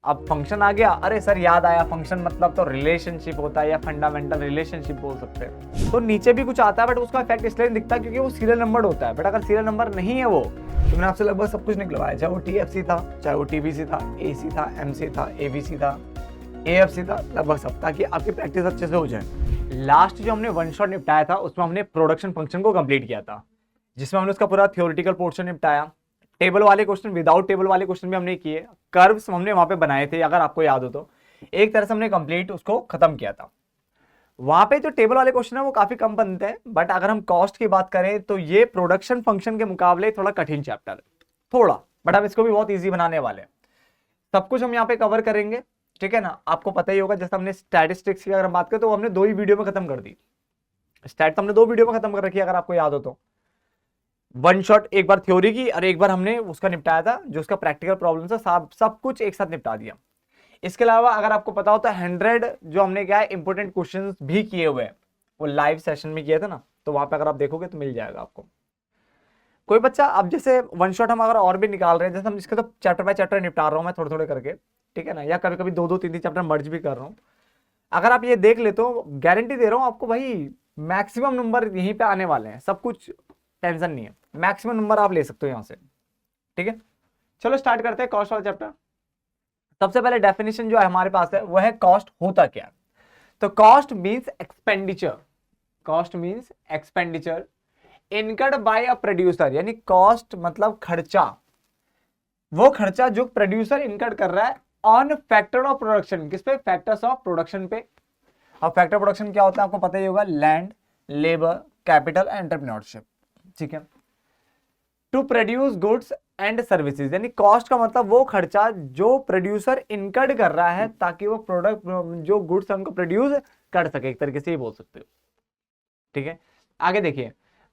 अब फंक्शन आ गया, अरे सर याद आया, फंक्शन मतलब तो रिलेशनशिप होता है या फंडामेंटल रिलेशनशिप बोल सकते हैं। तो नीचे भी कुछ आता है बट उसका इफेक्ट इसलिए दिखता है क्योंकि वो सीरियल नंबर होता है। बट अगर सीरियल नंबर नहीं है वो, तो मैंने आपसे लगभग सब कुछ निकलवाया, चाहे वो TFC था, चाहे वो TBC था, AC था, MC था, ABC था, AFC था, लगभग सब, ताकि आपकी प्रैक्टिस अच्छे से हो जाए। लास्ट जो हमने वन शॉट निपटाया था उसमें हमने प्रोडक्शन फंक्शन को कंप्लीट किया था, जिसमें हमने उसका पूरा थ्योरेटिकल पोर्शन निपटाया। टेबल वाले क्वेश्चन, विदाउट टेबल वाले क्वेश्चन भी हमने किए, कर्व्स हमने वहां पे बनाए थे, अगर आपको याद हो तो एक तरह से हमने कंप्लीट उसको खत्म किया था। वहां पे जो टेबल वाले क्वेश्चन है वो काफी कम बनते हैं, बट अगर हम कॉस्ट की बात करें तो ये प्रोडक्शन फंक्शन के मुकाबले थोड़ा कठिन चैप्टर है, थोड़ा, बट हम इसको भी बहुत ईजी बनाने वाले हैं। सब कुछ हम यहाँ पे कवर करेंगे, ठीक है ना। आपको पता ही होगा, जैसे हमने स्टैटिस्टिक्स की अगर हम बात करें तो हमने 2 ही वीडियो में खत्म कर दी, स्टैट हमने 2 वीडियो में खत्म कर रखी है, अगर आपको याद हो तो। वन शॉट एक बार थ्योरी की और एक बार हमने उसका निपटाया था, जो उसका प्रैक्टिकल प्रॉब्लम था, सब कुछ एक साथ निपटा दिया। इसके अलावा अगर आपको पता हो तो 100 जो हमने क्या है इंपोर्टेंट क्वेश्चंस भी किए हुए हैं, वो लाइव सेशन में किए थे ना, तो वहां पे अगर आप देखोगे तो मिल जाएगा आपको। कोई बच्चा, अब जैसे वन शॉट हम अगर और भी निकाल रहे हैं, जैसे हम इसके तो चैप्टर बाय चैप्टर निपटा रहा हूं मैं थोड़े थोड़े करके, ठीक है ना, या कभी कभी 2-2 3-3 चैप्टर मर्ज भी कर रहा हूं। अगर आप ये देख ले तो गारंटी दे रहा हूं आपको भाई, मैक्सिमम नंबर यहीं पे आने वाले हैं, सब कुछ टेंशन नहीं है, मैक्सिमम नंबर आप ले सकते हो यहां से, ठीक है। चलो स्टार्ट करते हैं कॉस्ट वाला चैप्टर। सबसे पहले डेफिनेशन जो है हमारे पास है वो है कॉस्ट होता क्या है। तो cost means expenditure, cost means expenditure incurred by a producer, यानी कॉस्ट मतलब खर्चा, वो खर्चा जो प्रोड्यूसर इनकर्ड कर रहा है ऑन फैक्टर ऑफ प्रोडक्शन, किस पे, फैक्टर्स ऑफ प्रोडक्शन पे। अब फैक्टर प्रोडक्शन क्या होता है आपको पता ही होगा, लैंड, लेबर, कैपिटल, एंटरप्रेन्योरशिप, ठीक है। To produce goods and services, यानी कॉस्ट का मतलब वो खर्चा जो प्रोड्यूसर इनकर्ड कर रहा है ताकि वो प्रोडक्ट जो गुड्स हमको प्रोड्यूस कर सके, एक तरीके से ये बोल सकते हो, ठीक है। आगे देखिए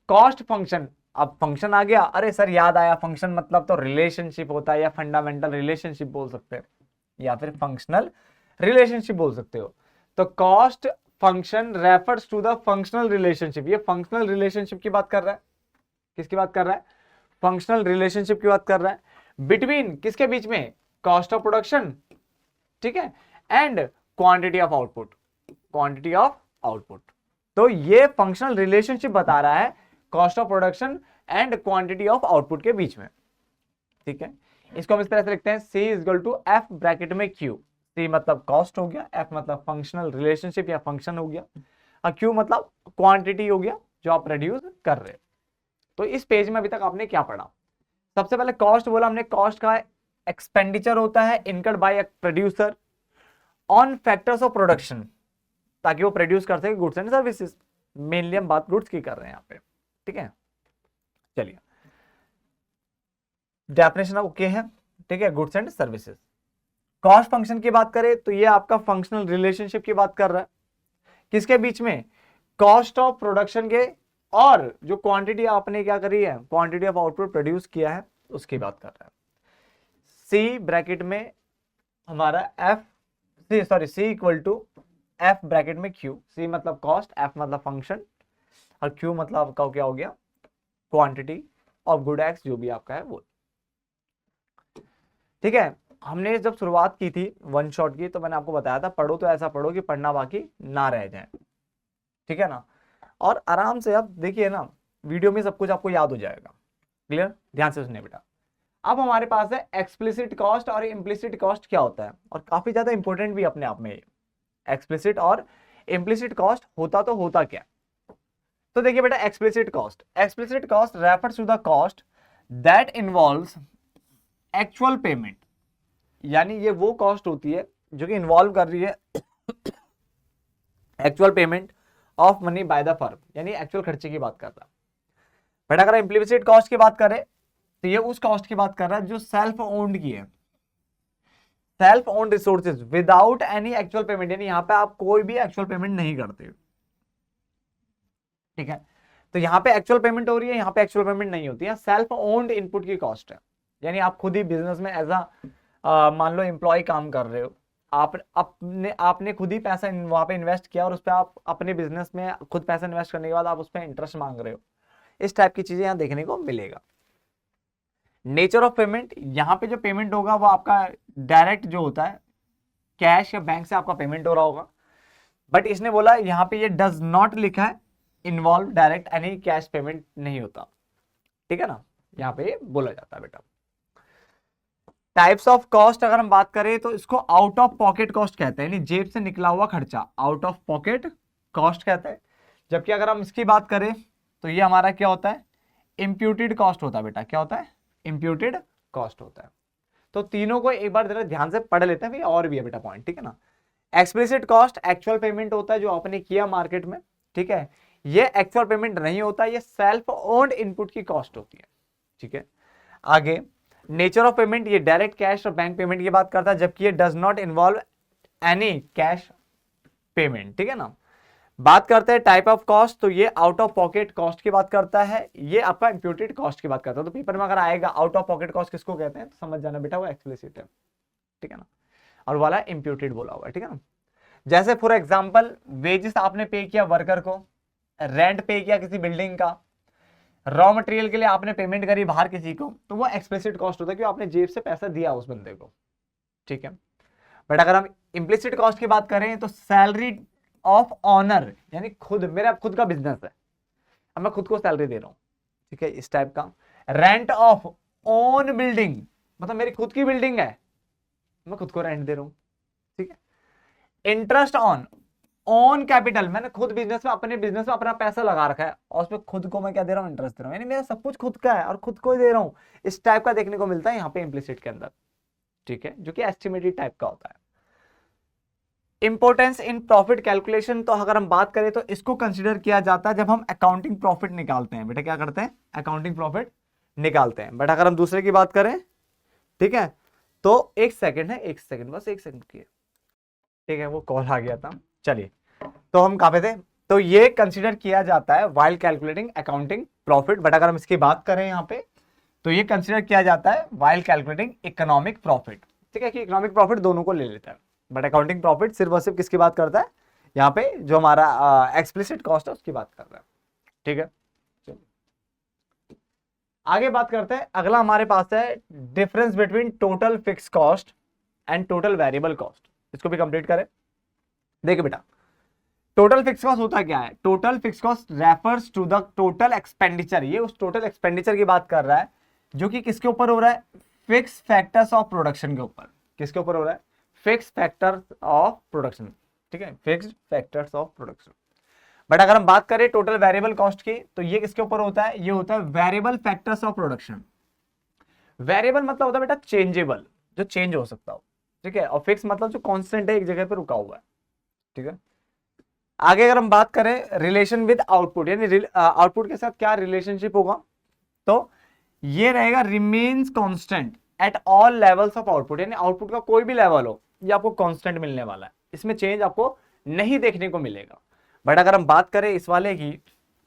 कॉस्ट फंक्शन, अब फंक्शन आ गया, अरे सर याद आया, फंक्शन मतलब तो रिलेशनशिप होता है या फंडामेंटल रिलेशनशिप बोल सकते हैं या फिर फंक्शनल रिलेशनशिप बोल सकते हो। तो cost function refers to the functional relationship, ये फंक्शनल रिलेशनशिप की बात कर रहा है, किसकी बात कर रहा है, फंक्शनल रिलेशनशिप की बात कर रहा है, बिटवीन किसके बीच में, कॉस्ट ऑफ प्रोडक्शन, ठीक है, and quantity of output, quantity of output. तो ये फंक्शनल रिलेशनशिप बता रहा है cost of production and quantity of output के बीच में, ठीक है। इसको हम इस तरह से लिखते हैं, C equal to F bracket में Q, C मतलब कॉस्ट हो गया, F मतलब फंक्शनल रिलेशनशिप या फंक्शन हो गया, और Q मतलब क्वांटिटी हो गया जो आप प्रोड्यूस कर रहे हैं। तो इस पेज में अभी तक आपने क्या पढ़ा, सबसे पहले कॉस्ट बोला हमने, कॉस्ट का एक्सपेंडिचर होता है incurred by a producer on factors of production, ताकि वो प्रोड्यूस कर सके गुड्स एंड सर्विसेज, मेनली हम बात गुड्स की कर रहे हैं यहाँ पे, ठीक है। चलिए डेफिनेशन ओके है, ठीक है, goods and services. Cost function की बात करें तो ये आपका फंक्शनल रिलेशनशिप की बात कर रहा है, किसके बीच में, कॉस्ट ऑफ प्रोडक्शन के और जो क्वांटिटी आपने क्या करी है, क्वांटिटी ऑफ आउटपुट प्रोड्यूस किया है उसकी बात कर रहा है। सी ब्रैकेट में हमारा सी इक्वल टू एफ ब्रैकेट में क्यू, सी मतलब कॉस्ट, एफ मतलब फंक्शन, और क्यू मतलब आपका क्या हो गया, क्वांटिटी ऑफ गुड एक्स जो भी आपका है वो, ठीक है। हमने जब शुरुआत की थी वन शॉट की तो मैंने आपको बताया था पढ़ो तो ऐसा पढ़ो कि पढ़ना बाकी ना रह जाए, ठीक है ना, और आराम से आप देखिए ना, वीडियो में सब कुछ आपको याद हो जाएगा, क्लियर, ध्यान से सुनिए बेटा। अब हमारे पास है एक्सप्लिसिट कॉस्ट और इम्प्लिसिट कॉस्ट क्या होता है, और काफी ज्यादा इंपॉर्टेंट भी अपने आप में ये एक्सप्लिसिट और इम्प्लिसिट कॉस्ट होता क्या। तो देखिए बेटा explicit cost refers to the cost that involves actual payment, यानी ये वो कॉस्ट होती है जो कि इन्वॉल्व कर रही है actual payment of money by the firm, यानी एक्चुअल खर्चे की बात कर रहा है। बट अगर इम्प्लिसिट कॉस्ट की बात करें तो ये उस कॉस्ट की बात कर रहा है जो सेल्फ ओन्ड की है, self owned resources without any actual payment, यानी यहां पे आप कोई भी एक्चुअल पेमेंट नहीं करते, ठीक है। तो यहाँ पे एक्चुअल पेमेंट हो रही है, यहाँ पे एक्चुअल पेमेंट नहीं होती है, सेल्फ ओन्ड इनपुट की कॉस्ट है, यानी आप खुद ही बिजनेस में एज मान लो एम्प्लॉय काम कर रहे हो, आपने खुद ही पैसा वहां पे इन्वेस्ट किया और उस पर आप अपने बिजनेस में खुद पैसा इन्वेस्ट करने के बाद आप उस पर इंटरेस्ट मांग रहे हो, इस टाइप की चीजें यहाँ देखने को मिलेगा। नेचर ऑफ पेमेंट, यहाँ पे जो पेमेंट होगा वो आपका डायरेक्ट जो होता है कैश या बैंक से आपका पेमेंट हो रहा होगा, बट इसने बोला यहाँ पे ये डज नॉट लिखा है, involve direct any cash payment नहीं होता, ठीक है ना, यहाँ पे बोला जाता है बेटा। टाइप्स ऑफ कॉस्ट अगर हम बात करें तो इसको आउट ऑफ पॉकेट कॉस्ट कहते हैं, यानी जेब से निकला हुआ खर्चा, आउट ऑफ पॉकेट कॉस्ट कहते हैं। जबकि अगर हम इसकी बात करें तो ये हमारा क्या होता है, इम्प्यूटेड कॉस्ट होता है बेटा, क्या होता है, इम्प्यूटेड कॉस्ट होता है। तो तीनों को एक बार जरा ध्यान से पढ़ लेते हैं, फिर और भी है बेटा पॉइंट, ठीक है ना। एक्सप्लिसिट कॉस्ट एक्चुअल पेमेंट होता है जो आपने किया मार्केट में, ठीक है, ये एक्चुअल पेमेंट नहीं होता, ये सेल्फ ओन्ड इनपुट की कॉस्ट होती है, ठीक है। आगे नेचर ऑफ पेमेंट, ये डायरेक्ट कैश और बैंक पेमेंट की बात करता है, जबकि ये does not involve any cash payment, ठीक है ना। बात करते हैं टाइप ऑफ कॉस्ट, तो ये आउट ऑफ पॉकेट कॉस्ट की बात करता है, ये आपका इम्प्यूटेड कॉस्ट की बात करता है। तो पेपर में अगर आएगा आउट ऑफ पॉकेट कॉस्ट किसको कहते हैं, तो समझ जाना बेटा वो एक्सप्लिसिट है, ठीक है ना, और वाला इम्प्यूटेड बोला हुआ है, ठीक है ना। जैसे फॉर एग्जांपल वेजेस आपने पे किया वर्कर को, रेंट पे किया किसी बिल्डिंग का, रॉ मटेरियल के लिए आपने पेमेंट करी बाहर किसी को, तो वो एक्सप्लिसिट कॉस्ट होता है क्योंकि आपने जेब से पैसा दिया उस बंदे को, ठीक है। बट अगर हम इम्प्लिसिट कॉस्ट की बात करें तो सैलरी ऑफ ऑनर, यानी खुद मेरा खुद का बिजनेस है, अब मैं खुद को सैलरी दे रहा हूं, ठीक है, इस टाइप का। रेंट ऑफ ओन बिल्डिंग, मतलब मेरी खुद की बिल्डिंग है, मैं खुद को रेंट दे रहा हूं, ठीक है। इंटरेस्ट ऑन ओन कैपिटल, मैंने खुद बिजनेस में अपने बिजनेस में अपना पैसा लगा रखा है और उसमें खुद को मैं क्या दे रहा हूं, इंटरेस्ट दे रहा हूं, यानी मेरा सब कुछ खुद का है और खुद को ही दे रहा हूं, इस टाइप का देखने को मिलता है यहाँ पे इम्प्लिसिट के अंदर, ठीक है, जो कि एस्टिमेटेड टाइप का होता है। इंपोर्टेंस इन प्रॉफिट कैलकुलेशन, तो अगर हम बात करें तो इसको कंसीडर किया जाता है जब हम अकाउंटिंग प्रॉफिट निकालते हैं, बेटा क्या करते हैं, अकाउंटिंग प्रॉफिट निकालते हैं। बट अगर हम दूसरे की बात करें, ठीक है, तो एक सेकंड है, एक सेकंड, बस एक सेकंड की, ठीक है, वो कॉल आ गया था, चलिए। तो हम कहां पे थे, तो ये कंसीडर किया जाता है while calculating accounting profit. But अगर हम इसकी बात करें यहाँ पे तो ये कंसीडर किया जाता है व्हाइल कैलकुलेटिंग इकोनॉमिक प्रॉफिट, ठीक है, कि इकोनॉमिक प्रॉफिट दोनों को ले लेता है, बट अकाउंटिंग प्रॉफिट सिर्फ और सिर्फ किसकी बात करता है, यहाँ पे जो हमारा एक्सप्लिसिट कॉस्ट है उसकी बात कर रहा है, ठीक है। चलिए आगे बात करते हैं, अगला हमारे पास है difference between total fix cost and total variable cost, इसको भी कंप्लीट करें। देखिए बेटा टोटल फिक्स कॉस्ट होता क्या है, total fix cost refers to the total expenditure, ये उस टोटल एक्सपेंडिचर की बात कर रहा है जो कि किसके ऊपर हो रहा है, फिक्स फैक्टर्स ऑफ प्रोडक्शन के ऊपर, किसके ऊपर हो रहा है, फिक्स फैक्टर्स ऑफ प्रोडक्शन, ठीक है, fix factors of production. But अगर हम बात करें टोटल वेरिएबल कॉस्ट की तो ये किसके ऊपर होता है, ये होता है variable factors of production. Variable मतलब होता है बेटा चेंजेबल, जो चेंज हो सकता हो, ठीक है, और फिक्स मतलब जो कांस्टेंट है, एक जगह पे रुका हुआ है, ठीक है। आगे अगर हम बात करें रिलेशन विद आउटपुट, यानी आउटपुट के साथ क्या रिलेशनशिप होगा, तो ये रहेगा remains constant at all levels of output, यानी आउटपुट का कोई भी लेवल हो ये आपको कांस्टेंट मिलने वाला है, इसमें चेंज आपको नहीं देखने को मिलेगा। बट अगर हम बात करें इस वाले की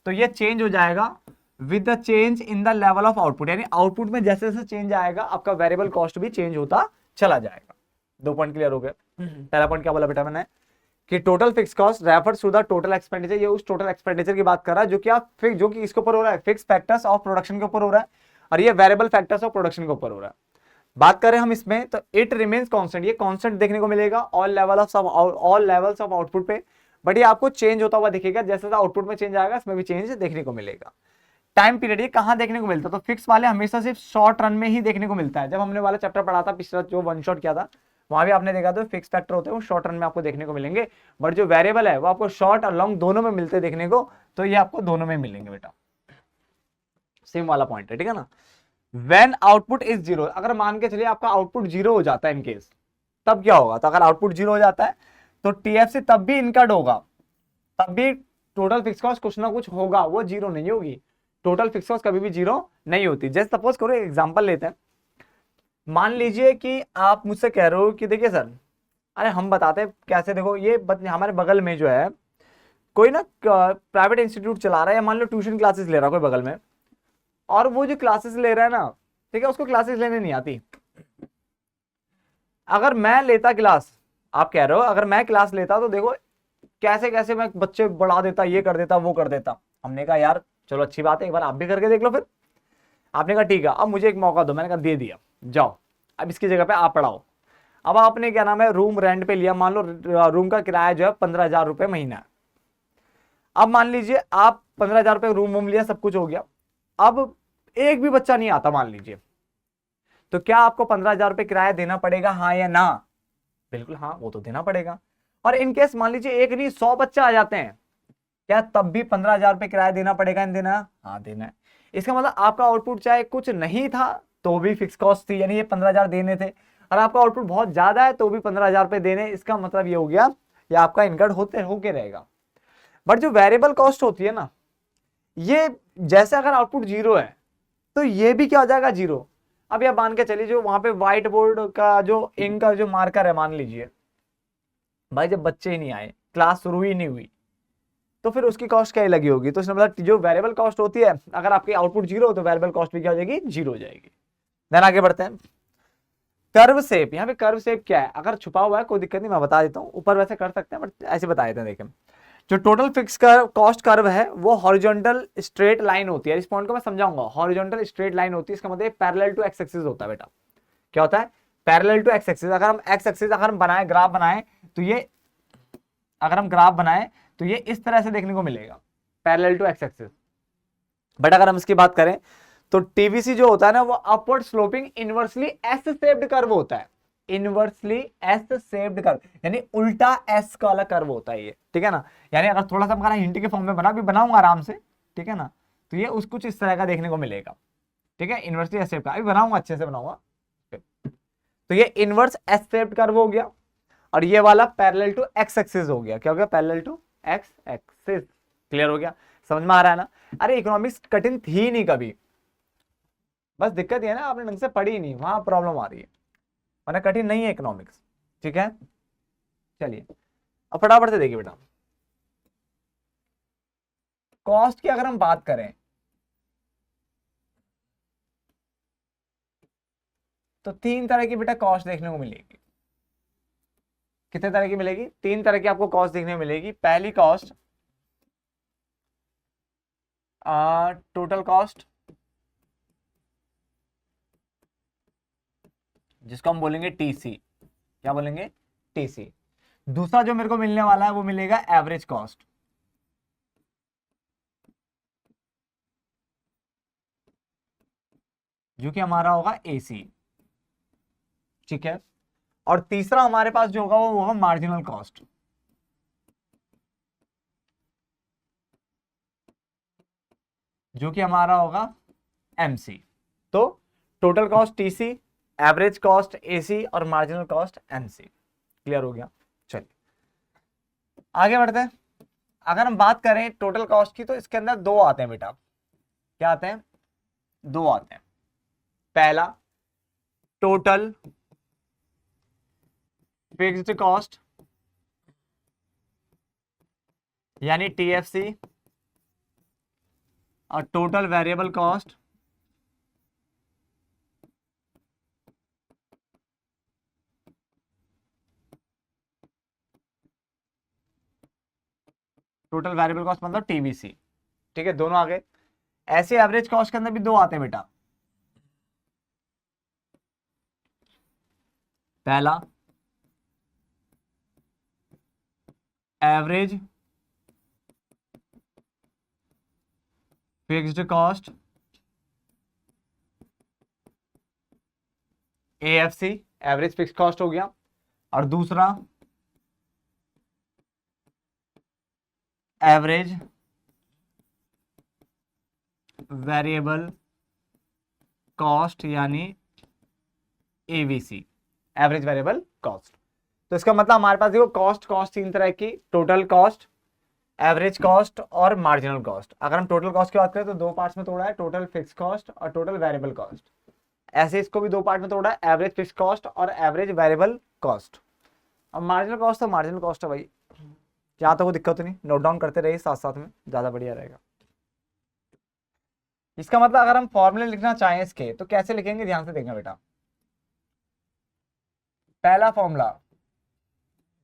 तो ये चेंज हो जाएगा with the change in the level of output, यानी आउटपुट में जैसे जैसे चेंज आएगा आपका वेरिएबल कॉस्ट भी चेंज होता चला जाएगा। दो पॉइंट क्लियर हो गए। पहला पॉइंट क्या बोला बेटा मैंने कि total fix cost refers to the total expenditure, ये उस टोटल एक्सपेंडिचर की बात कर रहा है जो कि आप जो कि इसके ऊपर हो रहा है, फिक्स फैक्टर्स ऑफ प्रोडक्शन के ऊपर हो रहा है, और ये वेरिएबल फैक्टर्स ऑफ प्रोडक्शन के ऊपर हो रहा है। बात करें हम इसमें तो इट रिमेन्स कांस्टेंट, ये कांस्टेंट देखने को मिलेगा ऑल लेवल्स ऑफ आउटपुट पे, बट ये आपको चेंज होता हुआ दिखेगा, जैसे जैसे आउटपुट में चेंज आएगा इसमें भी चेंज देखने को मिलेगा। टाइम पीरियड ये कहां देखने को मिलता है, तो फिक्स वाले हमेशा सिर्फ शॉर्ट रन में ही देखने को मिलता है। जब हमने वाला चैप्टर पढ़ा था पिछला जो वन शॉट किया था वहां भी आपने देखा था फिक्स फैक्टर होते हैं वो शॉर्ट रन में आपको देखने को मिलेंगे, बट जो वेरिएबल है वो आपको शॉर्ट और लॉन्ग दोनों में मिलते देखने को, तो ये आपको दोनों में मिलेंगे बेटा, सेम वाला पॉइंट है, ठीक है ना। व्हेन आउटपुट इज जीरो, अगर मान के चलिए आपका आउटपुट जीरो हो जाता है इन केस, तब क्या होगा, तो अगर आउटपुट जीरो हो जाता है तो टीएफसी तब भी इनकर्ड होगा, तब भी टोटल फिक्स कॉस्ट कुछ ना कुछ होगा, वो जीरो नहीं होगी, टोटल फिक्स कॉस्ट कभी भी जीरो नहीं होती। जैसे सपोज करो एग्जांपल लेते हैं, मान लीजिए कि आप मुझसे कह रहे हो कि देखिए सर, अरे हम बताते हैं कैसे, देखो ये हमारे बगल में जो है कोई ना प्राइवेट इंस्टीट्यूट चला रहा है, या मान लो ट्यूशन क्लासेस ले रहा है कोई बगल में, और वो जो क्लासेस ले रहा है ना, ठीक है, उसको क्लासेस लेने नहीं आती। अगर मैं लेता क्लास, आप कह रहे हो अगर मैं क्लास लेता तो देखो कैसे कैसे मैं बच्चे बढ़ा देता, ये कर देता वो कर देता। हमने कहा यार चलो अच्छी बात है, एक बार आप भी करके देख लो। फिर आपने कहा ठीक है अब मुझे एक मौका दो, मैंने कहा दे दिया, जाओ अब इसकी जगह पे आप पढ़ाओ। अब आपने क्या नाम है रूम रेंट पे लिया, मान लो रूम का किराया जो है 15,000 रुपये महीना। अब मान लीजिए आप 15,000 रुपये रूम लिया, सब कुछ हो गया, अब एक भी बच्चा नहीं आता मान लीजिए, तो क्या आपको 15,000 रुपये किराया देना पड़ेगा, हाँ या ना? बिल्कुल हाँ, वो तो देना पड़ेगा। और इनकेस मान लीजिए एक नहीं 100 बच्चे आ जाते हैं, क्या तब भी 15,000 रुपये किराया देना पड़ेगा, नहीं देना? हाँ देना है। इसका मतलब आपका आउटपुट चाहे कुछ नहीं था तो भी फिक्स कॉस्ट थी, यानी ये 15,000 देने थे, और आपका आउटपुट बहुत ज्यादा है तो भी 15,000 रुपये देने। इसका मतलब ये हो गया ये आपका इनकम होके रहेगा। बट जो वेरिएबल कॉस्ट होती है ना, ये जैसे अगर आउटपुट जीरो है तो ये भी क्या हो जाएगा, जीरो। अब यह मान के चलिए जो वहां पे व्हाइट बोर्ड का जो इंक का जो मार्कर है, मान लीजिए भाई जब बच्चे ही नहीं आए, क्लास शुरू ही नहीं हुई, तो फिर उसकी कॉस्ट क्या ही लगी होगी। तो इसमें मतलब जो वेरिएबल कॉस्ट होती है, अगर आपकी आउटपुट जीरो हो तो वेरिएबल कॉस्ट भी क्या हो जाएगी, जीरो हो जाएगी। देन आगे बढ़ते हैं। कर्व शेप, यहाँ पे कर्व शेप क्या है, अगर छुपा हुआ है कोई दिक्कत नहीं, मैं बता देता हूँ, ऊपर वैसे कर सकते हैं बट ऐसे बता देते हैं। देखें जो टोटल फिक्स कॉस्ट कर्व है वो हॉरिजॉन्टल स्ट्रेट लाइन होती है। इस पॉइंट को मैं समझाऊंगा। हॉरिजॉन्टल स्ट्रेट लाइन होती है, इसका मतलब पैरेलल टू एक्स एक्सिस होता है बेटा। क्या होता है, पैरेलल टू एक्स एक्सिस। अगर हम एक्स एक्सिस अगर हम बनाए, ग्राफ बनाए, तो ये अगर हम ग्राफ बनाए तो ये इस तरह से देखने को मिलेगा, parallel to X axis. But अगर हम इसकी बात करें तो टीवीसी जो होता है ना, वो upward sloping inversely S shaped curve होता है। इनवर्सली एस शेप्ड कर्व यानी उल्टा एस का वाला कर्व होता है ये, ठीक है ना। यानी अगर थोड़ा सा हमारा हिंट के फॉर्म में बना, भी बनाऊंगा आराम से, ठीक है ना, तो ये उस कुछ इस तरह का देखने को मिलेगा, ठीक है। इनवर्सली एस शेप का अभी बनाऊंगा, अच्छे से बनाऊंगा। तो ये इनवर्स एस शेप्ड कर्व हो गया, और ये वाला पैरेलल टू एक्स एक्सिस हो गया। क्या हो गया, parallel to X axis. Clear हो गया, समझ में आ रहा है ना। अरे इकोनॉमिक्स कठिन थी नहीं कभी, बस दिक्कत ये है ना आपने ढंग से पढ़ी नहीं, वहां प्रॉब्लम आ रही है, वरना कठिन नहीं है इकोनॉमिक्स, ठीक है। चलिए अब फटाफट से देखिए बेटा, कॉस्ट की अगर हम बात करें तो तीन तरह की बेटा कॉस्ट देखने को मिलेगी। कितने तरह की मिलेगी, तीन तरह की आपको कॉस्ट देखने को मिलेगी। पहली कॉस्ट टोटल कॉस्ट, जिसको हम बोलेंगे टीसी। क्या बोलेंगे, टीसी। दूसरा जो मेरे को मिलने वाला है वो मिलेगा एवरेज कॉस्ट, जो कि हमारा होगा एसी, ठीक है। और तीसरा हमारे पास जो होगा वो होगा मार्जिनल कॉस्ट, जो कि हमारा होगा एमसी। तो total cost TC, average cost AC और मार्जिनल कॉस्ट एमसी। क्लियर हो गया, चलिए आगे बढ़ते हैं। अगर हम बात करें टोटल कॉस्ट की तो इसके अंदर दो आते हैं बेटा। क्या आते हैं, दो आते हैं। पहला टोटल फिक्स्ड कॉस्ट यानी टीएफसी, और total variable cost total variable cost मतलब टीवीसी, ठीक है। दोनों आ गए। ऐसे एवरेज कॉस्ट के अंदर भी दो आते हैं बेटा। पहला average fixed cost AFC, average fixed cost हो गया। और दूसरा एवरेज वेरिएबल कॉस्ट यानी एवीसी, एवरेज वेरिएबल कॉस्ट। तो इसका मतलब हमारे पास देखो कॉस्ट तीन तरह की, टोटल कॉस्ट, एवरेज कॉस्ट और मार्जिनल कॉस्ट। अगर हम टोटल कॉस्ट की बात करें तो दो पार्ट्स में तोड़ा है, टोटल फिक्स कॉस्ट और टोटल वेरिएबल कॉस्ट। ऐसे इसको भी दो पार्ट में तोड़ा है, एवरेज फिक्स कॉस्ट और एवरेज वेरिएबल कॉस्ट। अब मार्जिनल कॉस्ट तो मार्जिनल कॉस्ट है भाई, यहाँ तो कोई दिक्कत नहीं, नोट डाउन करते रहिए साथ साथ में, ज्यादा बढ़िया रहेगा। इसका मतलब अगर हम फॉर्मूले लिखना चाहें इसके तो कैसे लिखेंगे, ध्यान से देखना बेटा। पहला फॉर्मूला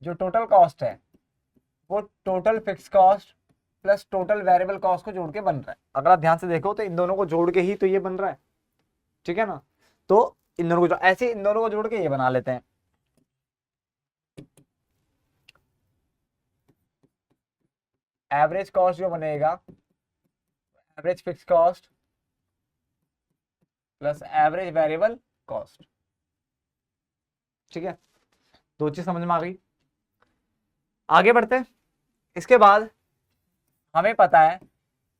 जो टोटल कॉस्ट है वो total fix cost plus total variable cost को जोड़ के बन रहा है। अगर आप ध्यान से देखो तो इन दोनों को जोड़ के ही तो ये बन रहा है, ठीक है ना। तो इन दोनों को ऐसे इन दोनों को जोड़ के ये बना लेते हैं। एवरेज कॉस्ट जो बनेगा, average fix cost plus average variable cost. ठीक है, दो चीज समझ में आ गई। आगे बढ़ते हैं। इसके बाद हमें पता है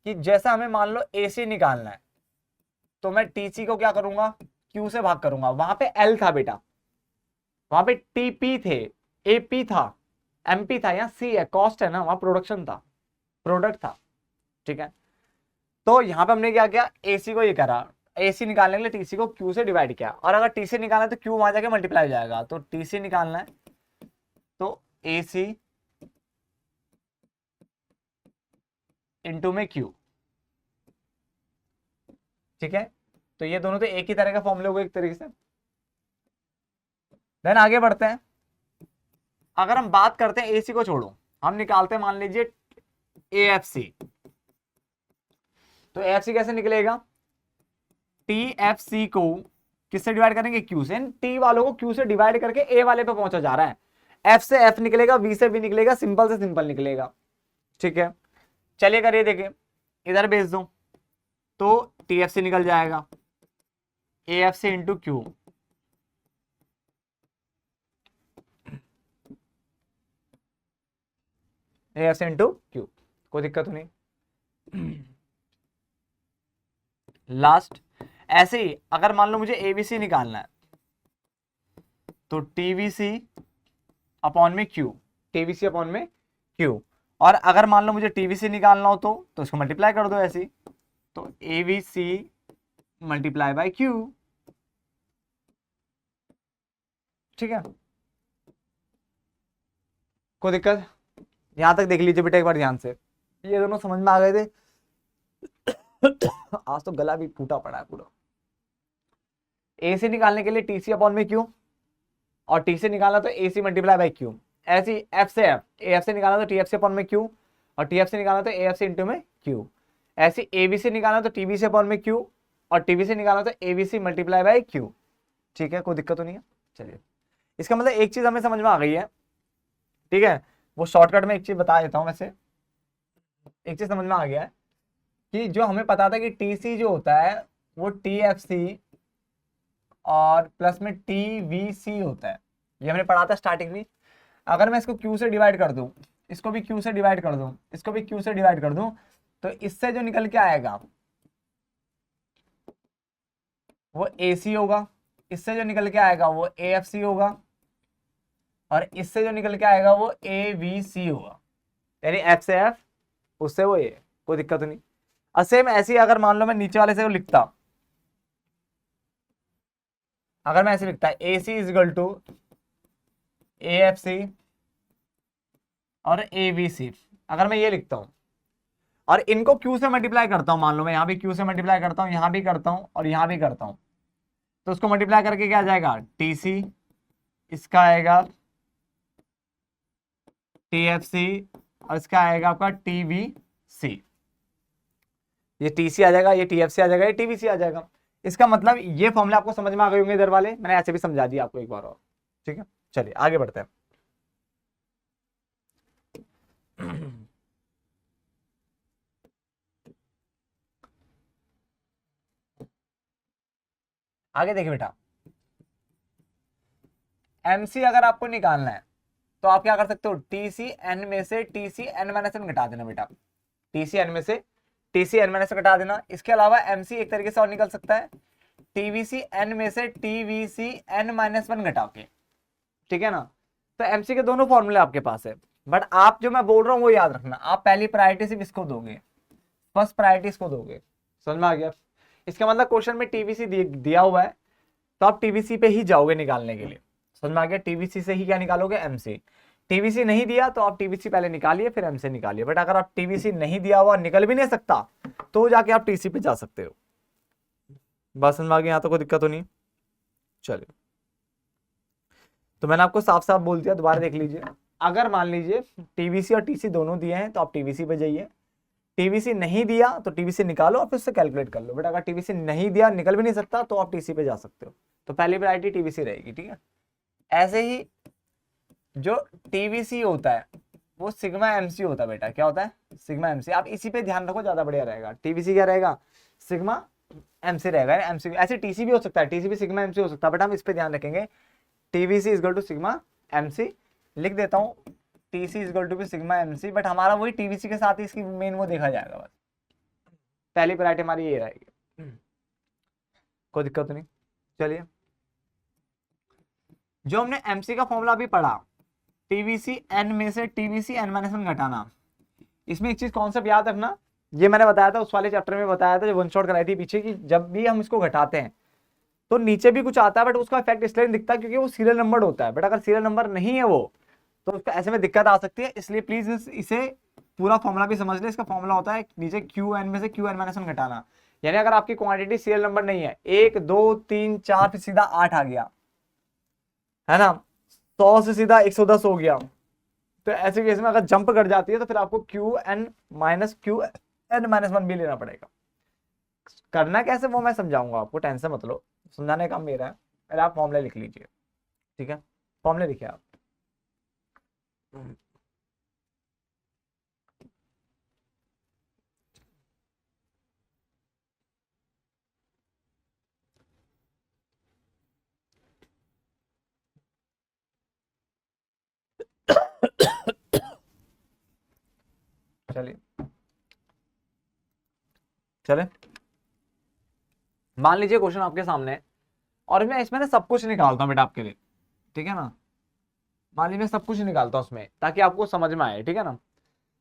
कि जैसा हमें मान लो एसी निकालना है, तो मैं टीसी को क्या करूंगा, क्यू से भाग करूंगा। वहां पे एल था बेटा, वहां पे टीपी थे, एपी था, एमपी था, यहाँ सी है, कॉस्ट है ना, वहां प्रोडक्शन था, प्रोडक्ट था। ठीक है, तो यहाँ पे हमने क्या किया, एसी को ये करा, एसी निकालने के लिए टीसी को क्यू से डिवाइड किया, और अगर टीसी निकालना है तो क्यू वहां जाके मल्टीप्लाई हो जाएगा। तो टीसी निकालना है तो एसी इंटू में क्यू। ठीक है, तो ये दोनों तो एक ही तरह का फॉर्मूले हो गए एक तरीके से। देन आगे बढ़ते हैं। अगर हम बात करते हैं एसी को छोड़ो, हम निकालते हैं मान लीजिए एएफसी। तो एएफसी कैसे निकलेगा, टीएफसी को किससे डिवाइड करेंगे, क्यू से। टी वालों को क्यू से डिवाइड करके ए वाले पे पहुंचा जा रहा है। एफ से एफ निकलेगा, वी से वी निकलेगा, सिंपल से सिंपल निकलेगा। ठीक है, चलिए करिए, देखिए इधर भेज दो तो टीएफसी निकल जाएगा, एएफ से इंटू क्यू। एएफ से इंटू क्यू, कोई दिक्कत तो नहीं। लास्ट ऐसे ही अगर मान लो मुझे एबीसी निकालना है, तो टीवीसी अपॉन में क्यू, टीवीसी अपॉन में क्यू। और अगर मान लो मुझे टीवीसी निकालना हो तो इसको मल्टीप्लाई कर दो ऐसे ही, तो एवीसी मल्टीप्लाई बाय क्यू। ठीक है, कोई दिक्कत, यहां तक देख लीजिए बेटा एक बार ध्यान से, ये दोनों समझ में आ गए थे। आज तो गला भी फूटा पड़ा है पूरा। ए से निकालने के लिए टीसी अपॉन में क्यू, और टी से निकालना तो A C multiply by Q. ऐसी एफ से एफ, एफ से निकालना तो टी एफ से अपॉन में क्यू, और टी एफ से निकालना तो ए एफ से इंटू में क्यू। ऐसे ए बी से निकालना तो टी बी से अपॉन में क्यू, और टी बी से निकालना तो A B C multiply by Q. ठीक है, कोई दिक्कत तो नहीं है। चलिए, इसका मतलब एक चीज हमें समझ में आ गई है। ठीक है, वो शॉर्टकट में एक चीज बता देता हूँ। वैसे एक चीज समझ में आ गया है कि जो हमें पता था कि टी सी जो होता है वो टी एफ सी और प्लस में टी वी सी होता है, ये हमने पढ़ा था स्टार्टिंग में। अगर मैं इसको क्यू से डिवाइड कर दूं, इसको भी क्यू से डिवाइड कर दूं, इसको भी क्यू से डिवाइड कर दूं, तो इससे जो निकल के आएगा वो ए सी होगा, इससे जो निकल के आएगा वो ए एफ सी होगा, और इससे जो निकल के आएगा वो ए वी सी होगा। यानी एफ से एफ, उससे वो ए, कोई दिक्कत नहीं। और सेम ऐसे ही अगर मान लो मैं नीचे वाले से लिखता, अगर मैं ऐसे लिखता A C is equal to A F C और ए बी सी, अगर मैं ये लिखता हूं और इनको क्यू से मल्टीप्लाई करता हूं, मान लो मैं यहां भी क्यू से मल्टीप्लाई करता हूं, यहां भी करता हूं और यहां भी करता हूं, तो उसको मल्टीप्लाई करके क्या आ जाएगा, टी सी, इसका आएगा टी एफ सी, और इसका आएगा आपका टी वी सी। ये टी सी आ जाएगा, ये टी एफ सी आ जाएगा, ये टी वी सी आ जाएगा। इसका मतलब ये फॉर्मूला आपको समझ में आ गए होंगे इधर वाले, मैंने ऐसे भी समझा दिया आपको एक बार और। ठीक है, चलिए आगे बढ़ते हैं। आगे देखिए बेटा, एमसी अगर आपको निकालना है तो आप क्या कर सकते हो, टीसी एन में से टीसी एन माइनस एन घटा देना बेटा, टीसी एन में से टीसी एन माइनस घटा देना। इसके अलावा एमसी एक तरीके से और निकल सकता है, टीवीसी एन में से टीवीसी एन माइनस वन घटा के। ठीक है ना, तो एमसी के दोनों फॉर्मूले आपके पास है, बट आप जो मैं बोल रहा हूँ वो याद रखना, आप पहली प्रायोरिटी सिर्फ इसको दोगे, फर्स्ट प्रायोरिटी इसको दोगे। समझ में आ गया? इसका मतलब क्वेश्चन में टीवीसी दिया हुआ है तो आप टीवीसी पे ही जाओगे निकालने के लिए। समझ में आ गया? टीवीसी से ही क्या निकालोगे, एमसी। टीवीसी नहीं दिया तो आप टीवीसी पहले निकालिए फिर एमसी निकालिए, बट अगर आप टीवीसी नहीं दिया हुआ, निकल भी नहीं सकता, तो जाके आप टीसी पे जा सकते हो। बस समझ में आ गया? यहाँ तो कोई दिक्कत तो नहीं। चलिए, तो मैंने आपको साफ साफ बोल दिया, दोबारा देख लीजिए। अगर मान लीजिए टीवीसी और टीसी दोनों दिए हैं तो आप टीवीसी पे जाइए, टीवीसी नहीं दिया तो टीवीसी निकालो और फिर उससे कैलकुलेट कर लो। बट अगर टीवीसी नहीं दिया, निकल भी नहीं सकता, तो आप टीसी पे जा सकते हो। तो पहली प्रायोरिटी टीवीसी रहेगी। ठीक है, ऐसे ही जो टीवीसी होता है वो सिग्मा एमसी होता है बेटा। क्या होता है? Sigma MC. आप इसी पे ध्यान रखो, ज्यादा बढ़िया रहेगा। टीबीसी क्या रहेगा? सिग्मा एमसी रहेगा। एमसी ऐसे टीसी भी हो सकता है, टीसी भी सिग्मा एमसी हो सकता है, बट हम इस पे ध्यान रखेंगे। TVC is equal to sigma MC. लिख देता हूँ टीसी इज इक्वल टू भी सिग्मा एमसी, बट हमारा वही टीवीसी के साथ ही इसकी मेन वो देखा जाएगा बस। पहली प्रायोरिटी हमारी ये रहेगी, कोई दिक्कत नहीं। चलिए, जो हमने एमसी का फॉर्मूला अभी पढ़ा, टीवीसी एन में से टीवीसी एन माइनस वन घटाना, इसमें एक चीज कॉन्सेप्ट याद रखना, ये मैंने बताया था उस वाले चैप्टर में, बताया था जो वन शॉट कराई थी पीछे की, जब भी हम इसको घटाते हैं तो नीचे भी कुछ आता है, बट उसका इफेक्ट इसलिए नहीं दिखता क्योंकि वो सीरियल नंबर होता है। बट अगर सीरियल नंबर नहीं है वो, तो उसका ऐसे में दिक्कत आ सकती है। इसलिए प्लीज इसे पूरा फॉर्मूला भी समझ ले। इसका फॉर्मूला होता है नीचे क्यू एन में से क्यू एन माइनस वन घटाना। यानी अगर आपकी क्वांटिटी सीरियल नंबर नहीं है, 1 2 3 4 फिर सीधा 8 आ गया, है ना, 100 से सीधा 110 हो गया, तो ऐसे केस में अगर जंप कर जाती है तो फिर आपको क्यू एन माइनस वन भी लेना पड़ेगा। करना कैसे वो मैं समझाऊंगा आपको, टेंशन मत लो, समझाने का काम मेरा है। पहले आप फॉर्मूले लिख लीजिए, ठीक है? फॉर्मूले लिखिए आप। चलिए, चले, मान लीजिए क्वेश्चन आपके सामने है और मैं इसमें ना सब कुछ निकालता हूँ बेटा आपके लिए, ठीक है ना? मान लीजिए मैं सब कुछ निकालता हूँ उसमें ताकि आपको समझ में आए, ठीक है ना?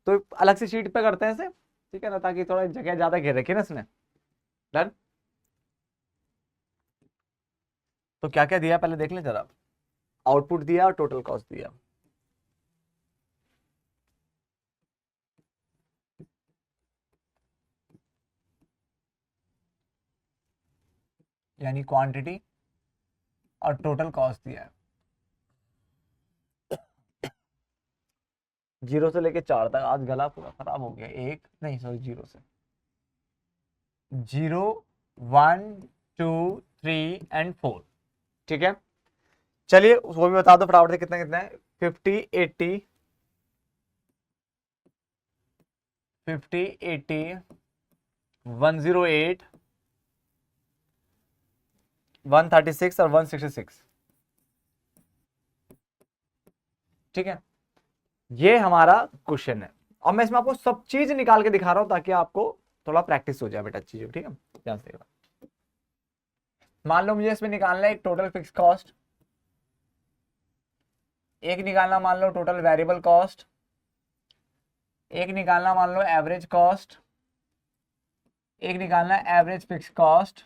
तो अलग से शीट पे करते हैं इसे, ठीक है ना, ताकि थोड़ा जगह ज्यादा घेर रखी ना इसने। डन। तो क्या क्या दिया पहले देख ले जरा। आउटपुट दिया और टोटल कॉस्ट दिया। यानी क्वांटिटी और टोटल कॉस्ट दिया है। 0 से लेके 4 तक। आज गला पूरा खराब हो गया। एक नहीं, सॉरी, 0 से 0 1 2 3 एंड 4, ठीक है? चलिए वो भी बता दो फटाफट से, कितना कितना है? 50 80 50 80 108 136 और 166, ठीक है? ये हमारा क्वेश्चन है और मैं इसमें आपको सब चीज निकाल के दिखा रहा हूं ताकि आपको थोड़ा प्रैक्टिस हो जाए बेटा चीजों, ठीक है? ध्यान से। मान लो मुझे इसमें निकालना है एक टोटल फिक्स कॉस्ट, एक निकालना मान लो टोटल वेरिएबल कॉस्ट, एक निकालना मान लो एवरेज कॉस्ट, एक निकालना एवरेज फिक्स कॉस्ट,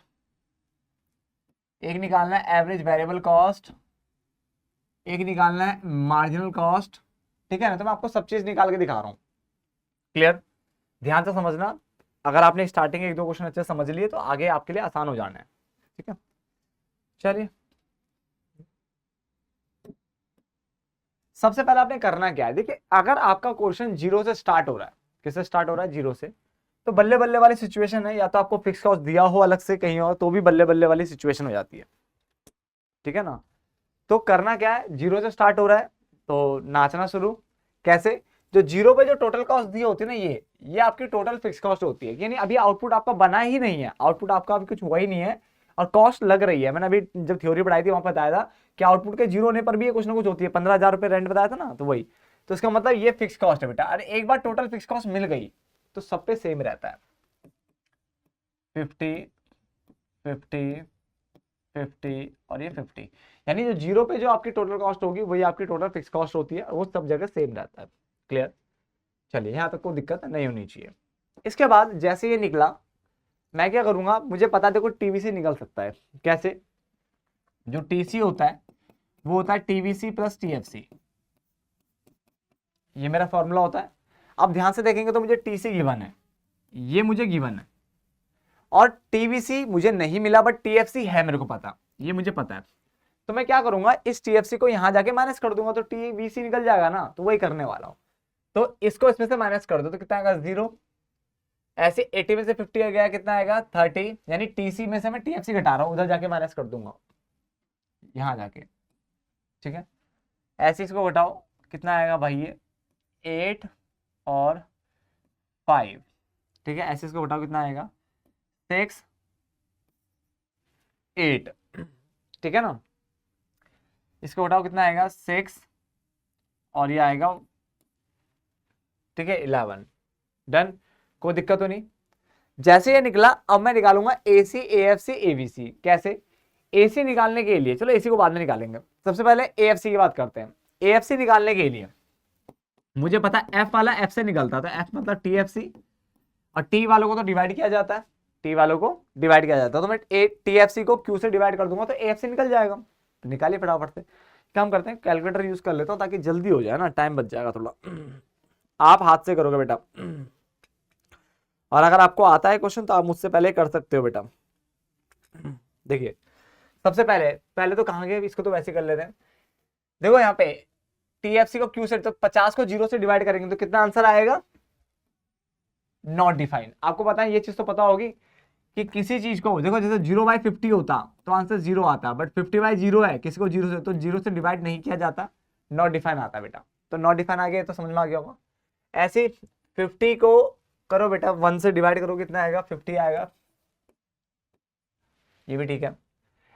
एक निकालना एवरेज वेरिएबल कॉस्ट, एक निकालना है मार्जिनल कॉस्ट, ठीक है ना? तो मैं आपको सब चीज निकाल के दिखा रहा हूं। क्लियर? ध्यान से समझना। अगर आपने स्टार्टिंग एक दो क्वेश्चन अच्छे से समझ लिए तो आगे आपके लिए आसान हो जाना है, ठीक है? चलिए, सबसे पहले आपने करना क्या है, देखिए अगर आपका क्वेश्चन 0 से स्टार्ट हो रहा है, किससे स्टार्ट हो रहा है? 0 से, तो बल्ले बल्ले वाली सिचुएशन है। या तो आपको फिक्स कॉस्ट दिया हो अलग से कहीं और, तो भी बल्ले बल्ले वाली सिचुएशन हो जाती है, ठीक है ना? तो करना क्या है, 0 से स्टार्ट हो रहा है तो नाचना शुरू। कैसे? जो 0 पे जो टोटल कॉस्ट दी होती है ना, ये आपकी टोटल फिक्स कॉस्ट होती है। यानी अभी आउटपुट आपका बना ही नहीं है, आउटपुट आपका अभी कुछ हुआ ही नहीं है और कॉस्ट लग रही है। मैंने अभी जब थ्योरी पढ़ाई थी वहां पर बताया था कि आउटपुट के 0 होने पर भी ये कुछ ना कुछ होती है। 15,000 रुपए रेंट बताया था ना, तो वही। तो इसका मतलब ये फिक्स कॉस्ट है बेटा। अरे एक बार टोटल फिक्स कॉस्ट मिल गई तो सब पे सेम रहता है, 50 50 50 और ये 50। यानी जो 0 पे जो आपकी टोटल कॉस्ट होगी वही आपकी टोटल फिक्स कॉस्ट होती है, वो सब जगह सेम रहता है। क्लियर? चलिए, यहां तक कोई दिक्कत नहीं होनी चाहिए। इसके बाद जैसे ये निकला, मैं क्या करूंगा, मुझे पता देखो टीवीसी निकल सकता है। कैसे? जो टीसी होता है वो होता है टीवीसी प्लस टीएफसी, ये मेरा फॉर्मूला होता है। अब ध्यान से देखेंगे तो मुझे टीसी गिवन है, ये मुझे गिवन है, और टीवीसी मुझे नहीं मिला बट टीएफसी है मेरे को पता, ये मुझे पता है। तो मैं क्या करूंगा, इस टीएफसी को यहां जाके माइनस कर दूंगा तो टीवीसी निकल जाएगा ना, तो वही करने वाला हूं। तो इसको इसमें से माइनस कर दो तो कितना आएगा? 0। ऐसे 80 में से 50 आ गया, कितना आएगा? 30। यानी टीसी में से मैं टीएफसी घटा रहा हूं, उधर जाके माइनस कर दूंगा यहां जाके, ठीक है? ऐसे इसको घटाओ, कितना आएगा भाई? ये 8 और 5, ठीक है। ऐसे इसको घटाओ कितना आएगा 6 8, ठीक है ना। इसको घटाओ कितना आएगा 6 और ये आएगा, ठीक है 11। डन, कोई दिक्कत तो नहीं। जैसे ये निकला अब मैं निकालूंगा AC AFC ABC। कैसे? AC निकालने के लिए, चलो AC को बाद में निकालेंगे, सबसे पहले AFC की बात करते हैं। AFC निकालने के लिए मुझे पता है F वाला F से निकलता था, F मतलब TFC, और T वालों को तो डिवाइड किया जाता है, T वालों को डिवाइड किया जाता है, तो मैं TFC को Q से डिवाइड कर दूंगा तो AFC निकल जाएगा। तो निकालिए फटाफट से। काम करते हैं, कैलकुलेटर यूज कर लेता हूँ ताकि जल्दी हो जाए ना, टाइम बच जाएगा थोड़ा। आप हाथ से करोगे बेटा, और अगर आपको आता है क्वेश्चन तो आप मुझसे पहले कर सकते हो बेटा। देखिए सबसे पहले तो कहाँ गए, इसको तो वैसे कर लेते हैं। देखो यहाँ पे TFC को Q से, तो 50 को 0 से डिवाइड करेंगे तो कितना आंसर आएगा, नॉट डिफाइंड। आपको पता है ये चीज तो पता होगी कि किसी चीज को देखो, जैसे 0/50 होता तो आंसर 0 आता, बट 50/0 है, किसी को 0 से, तो 0 से डिवाइड नहीं किया जाता, नॉट डिफाइन आता बेटा। तो नॉट डिफाइन आ गया तो समझ में आ गया होगा। ऐसे 50 को करो बेटा 1 से डिवाइड करो, कितना आएगा 50 आएगा, ये भी ठीक है।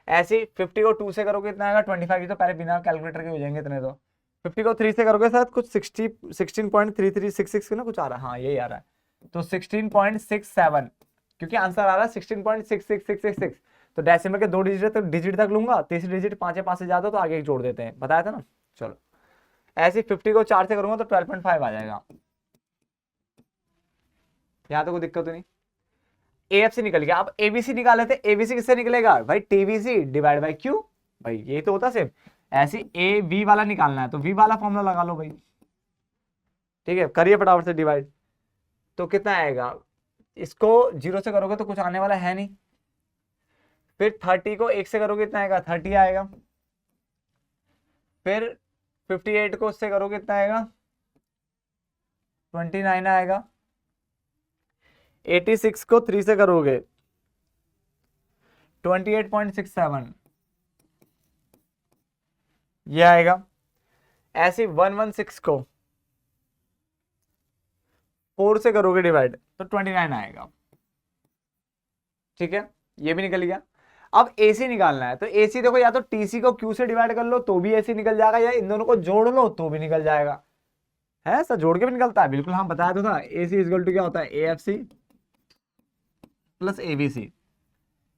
ऐसे 50 को 2 से करोगे कितना आएगा 25, ये तो पहले बिना कैलकुलेटर के हो जाएंगे इतने। तो 50 को 3 से करोगे शायद कुछ 16.3366 ना कुछ आ रहा है, हाँ यही आ रहा है, तो 16.67, क्योंकि आंसर आ रहा है 16.66666। तो डेसिमल के 2 डिजिट तक लूंगा, तीसरी डिजिट 5 से ज्यादा तो आगे जोड़ देते हैं, बताया था ना। चलो ऐसे 50 को 4 से करूंगा तो 12.5 आ जाएगा, यहाँ तो कोई दिक्कत नहीं। AFC निकल गया। अब ABC निकाले थे, ABC किससे निकलेगा भाई, TVC डिवाइड बाई Q, भाई यही तो होता सिर्फ। ऐसे AV वाला निकालना है तो V वाला फॉर्मूला लगा लो भाई, ठीक है, करिए फटाफट से डिवाइड। तो कितना आएगा, इसको 0 से करोगे तो कुछ आने वाला है नहीं, फिर 30 को 1 से करोगे कितना आएगा 30 आएगा, फिर 58 को उससे करोगे कितना आएगा 29 आएगा, 86 को 3 से करोगे 28.67 ये आएगा। ऐसे 116 को 4 से करोगे डिवाइड तो 29 आएगा, ठीक है, ये भी निकल गया। अब AC निकालना है तो AC देखो, या तो TC को Q से डिवाइड कर लो तो भी AC निकल जाएगा, या इन दोनों को जोड़ लो तो भी निकल जाएगा। है सर, जोड़ के भी निकलता है, बिल्कुल हम बताया तो था। AC इक्वल टू क्या होता है AFC प्लस ABC।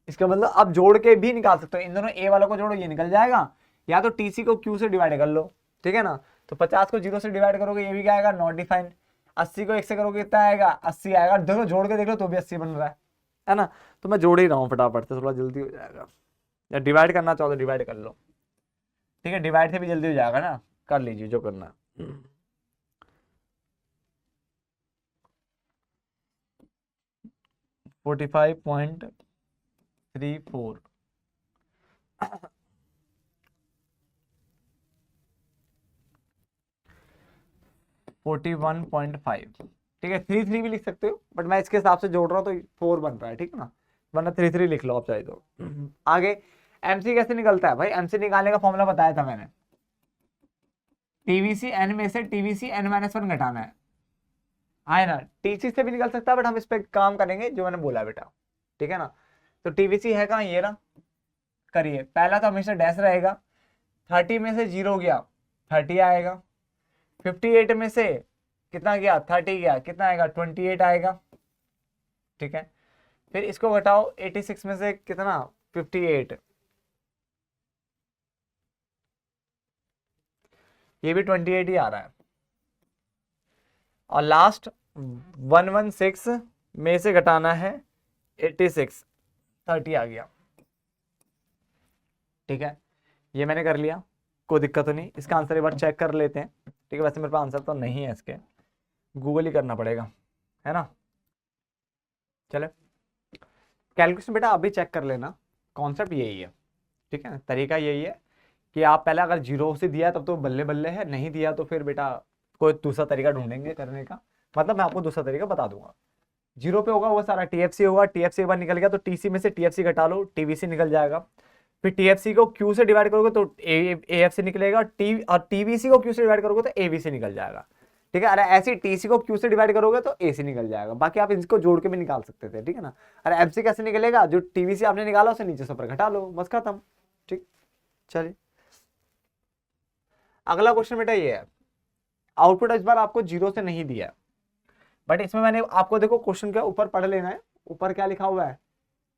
इसका मतलब आप जोड़ के भी निकाल सकते हो, इन दोनों A वालों को जोड़ो ये निकल जाएगा, या तो TC को Q से डिवाइड कर लो, ठीक है ना। तो 50 को 0 से डिवाइड करोगे ये भी क्या आएगा नॉट डिफाइंड, 80 को 1 से करोगे कितना आएगा 80 आएगा, देखो जोड़ के देख लो तो भी 80 बन रहा है ना। तो मैं जोड़ ही रहा हूँ फटाफट से, थोड़ा जल्दी हो जाएगा, या डिवाइड करना चाहो तो डिवाइड कर लो, ठीक है, डिवाइड से भी जल्दी हो जाएगा ना, कर लीजिए जो करना। 45.34 41.5, ठीक है, 33 भी लिख सकते हो, बट मैं इसके हिसाब से जोड़ रहा हूँ तो 4 बन रहा है, ठीक है ना, वरना 33 लिख लो आप चाहे तो। आगे MC कैसे निकलता है भाई, MC निकालने का फॉर्मूला बताया था मैंने, TVC N में से TVC N-1 घटाना है ना। TC से भी निकल सकता है, बट हम इस पे काम करेंगे जो मैंने बोला बेटा, ठीक है ना। तो TVC है कहाँ, ये ना, करिए। पहला तो हमेशा डैश रहेगा, 30 में से 0 गया 30 आएगा, 58 में से कितना गया 30 गया, कितना आएगा 28 आएगा, ठीक है। फिर इसको घटाओ 86 में से कितना 58, ये भी 28 ही आ रहा है, और लास्ट 116 में से घटाना है 86, 30 आ गया, ठीक है। ये मैंने कर लिया, कोई दिक्कत तो नहीं। इसका आंसर एक बार चेक कर लेते हैं, ठीक है। वैसे मेरे पास आंसर तो नहीं है इसके, गूगल ही करना पड़ेगा, है ना। चले कैलकुलेशन बेटा आप भी चेक कर लेना, कॉन्सेप्ट यही है, ठीक है, तरीका यही है कि आप पहले अगर 0 से दिया तब तो बल्ले बल्ले है, नहीं दिया तो फिर बेटा कोई दूसरा तरीका ढूंढेंगे करने का, मतलब मैं आपको दूसरा तरीका बता दूंगा। 0 पे होगा वो सारा TFC होगा, TFC एक बार निकल गया तो TC में से TFC घटा लो, TVC निकल जाएगा। फिर TFC को Q से डिवाइड करोगे तो AFC निकलेगा, और TVC को Q से डिवाइड करोगे तो ABC निकल जाएगा, ठीक है। अरे ऐसे टीसी को क्यू से डिवाइड करोगे तो ए से निकल जाएगा, बाकी आप इसको जोड़ के भी निकाल सकते थे, ठीक है ना। अरे एमसी कैसे निकलेगा, जो टीवीसी आपने निकाला उसे नीचे से ऊपर घटा लो, बस खत्म। ठीक, चलिए अगला क्वेश्चन बेटा ये है, आउटपुट इस बार आपको 0 से नहीं दिया, बट इसमें मैंने आपको देखो क्वेश्चन के ऊपर पढ़ लेना है, ऊपर क्या लिखा हुआ है,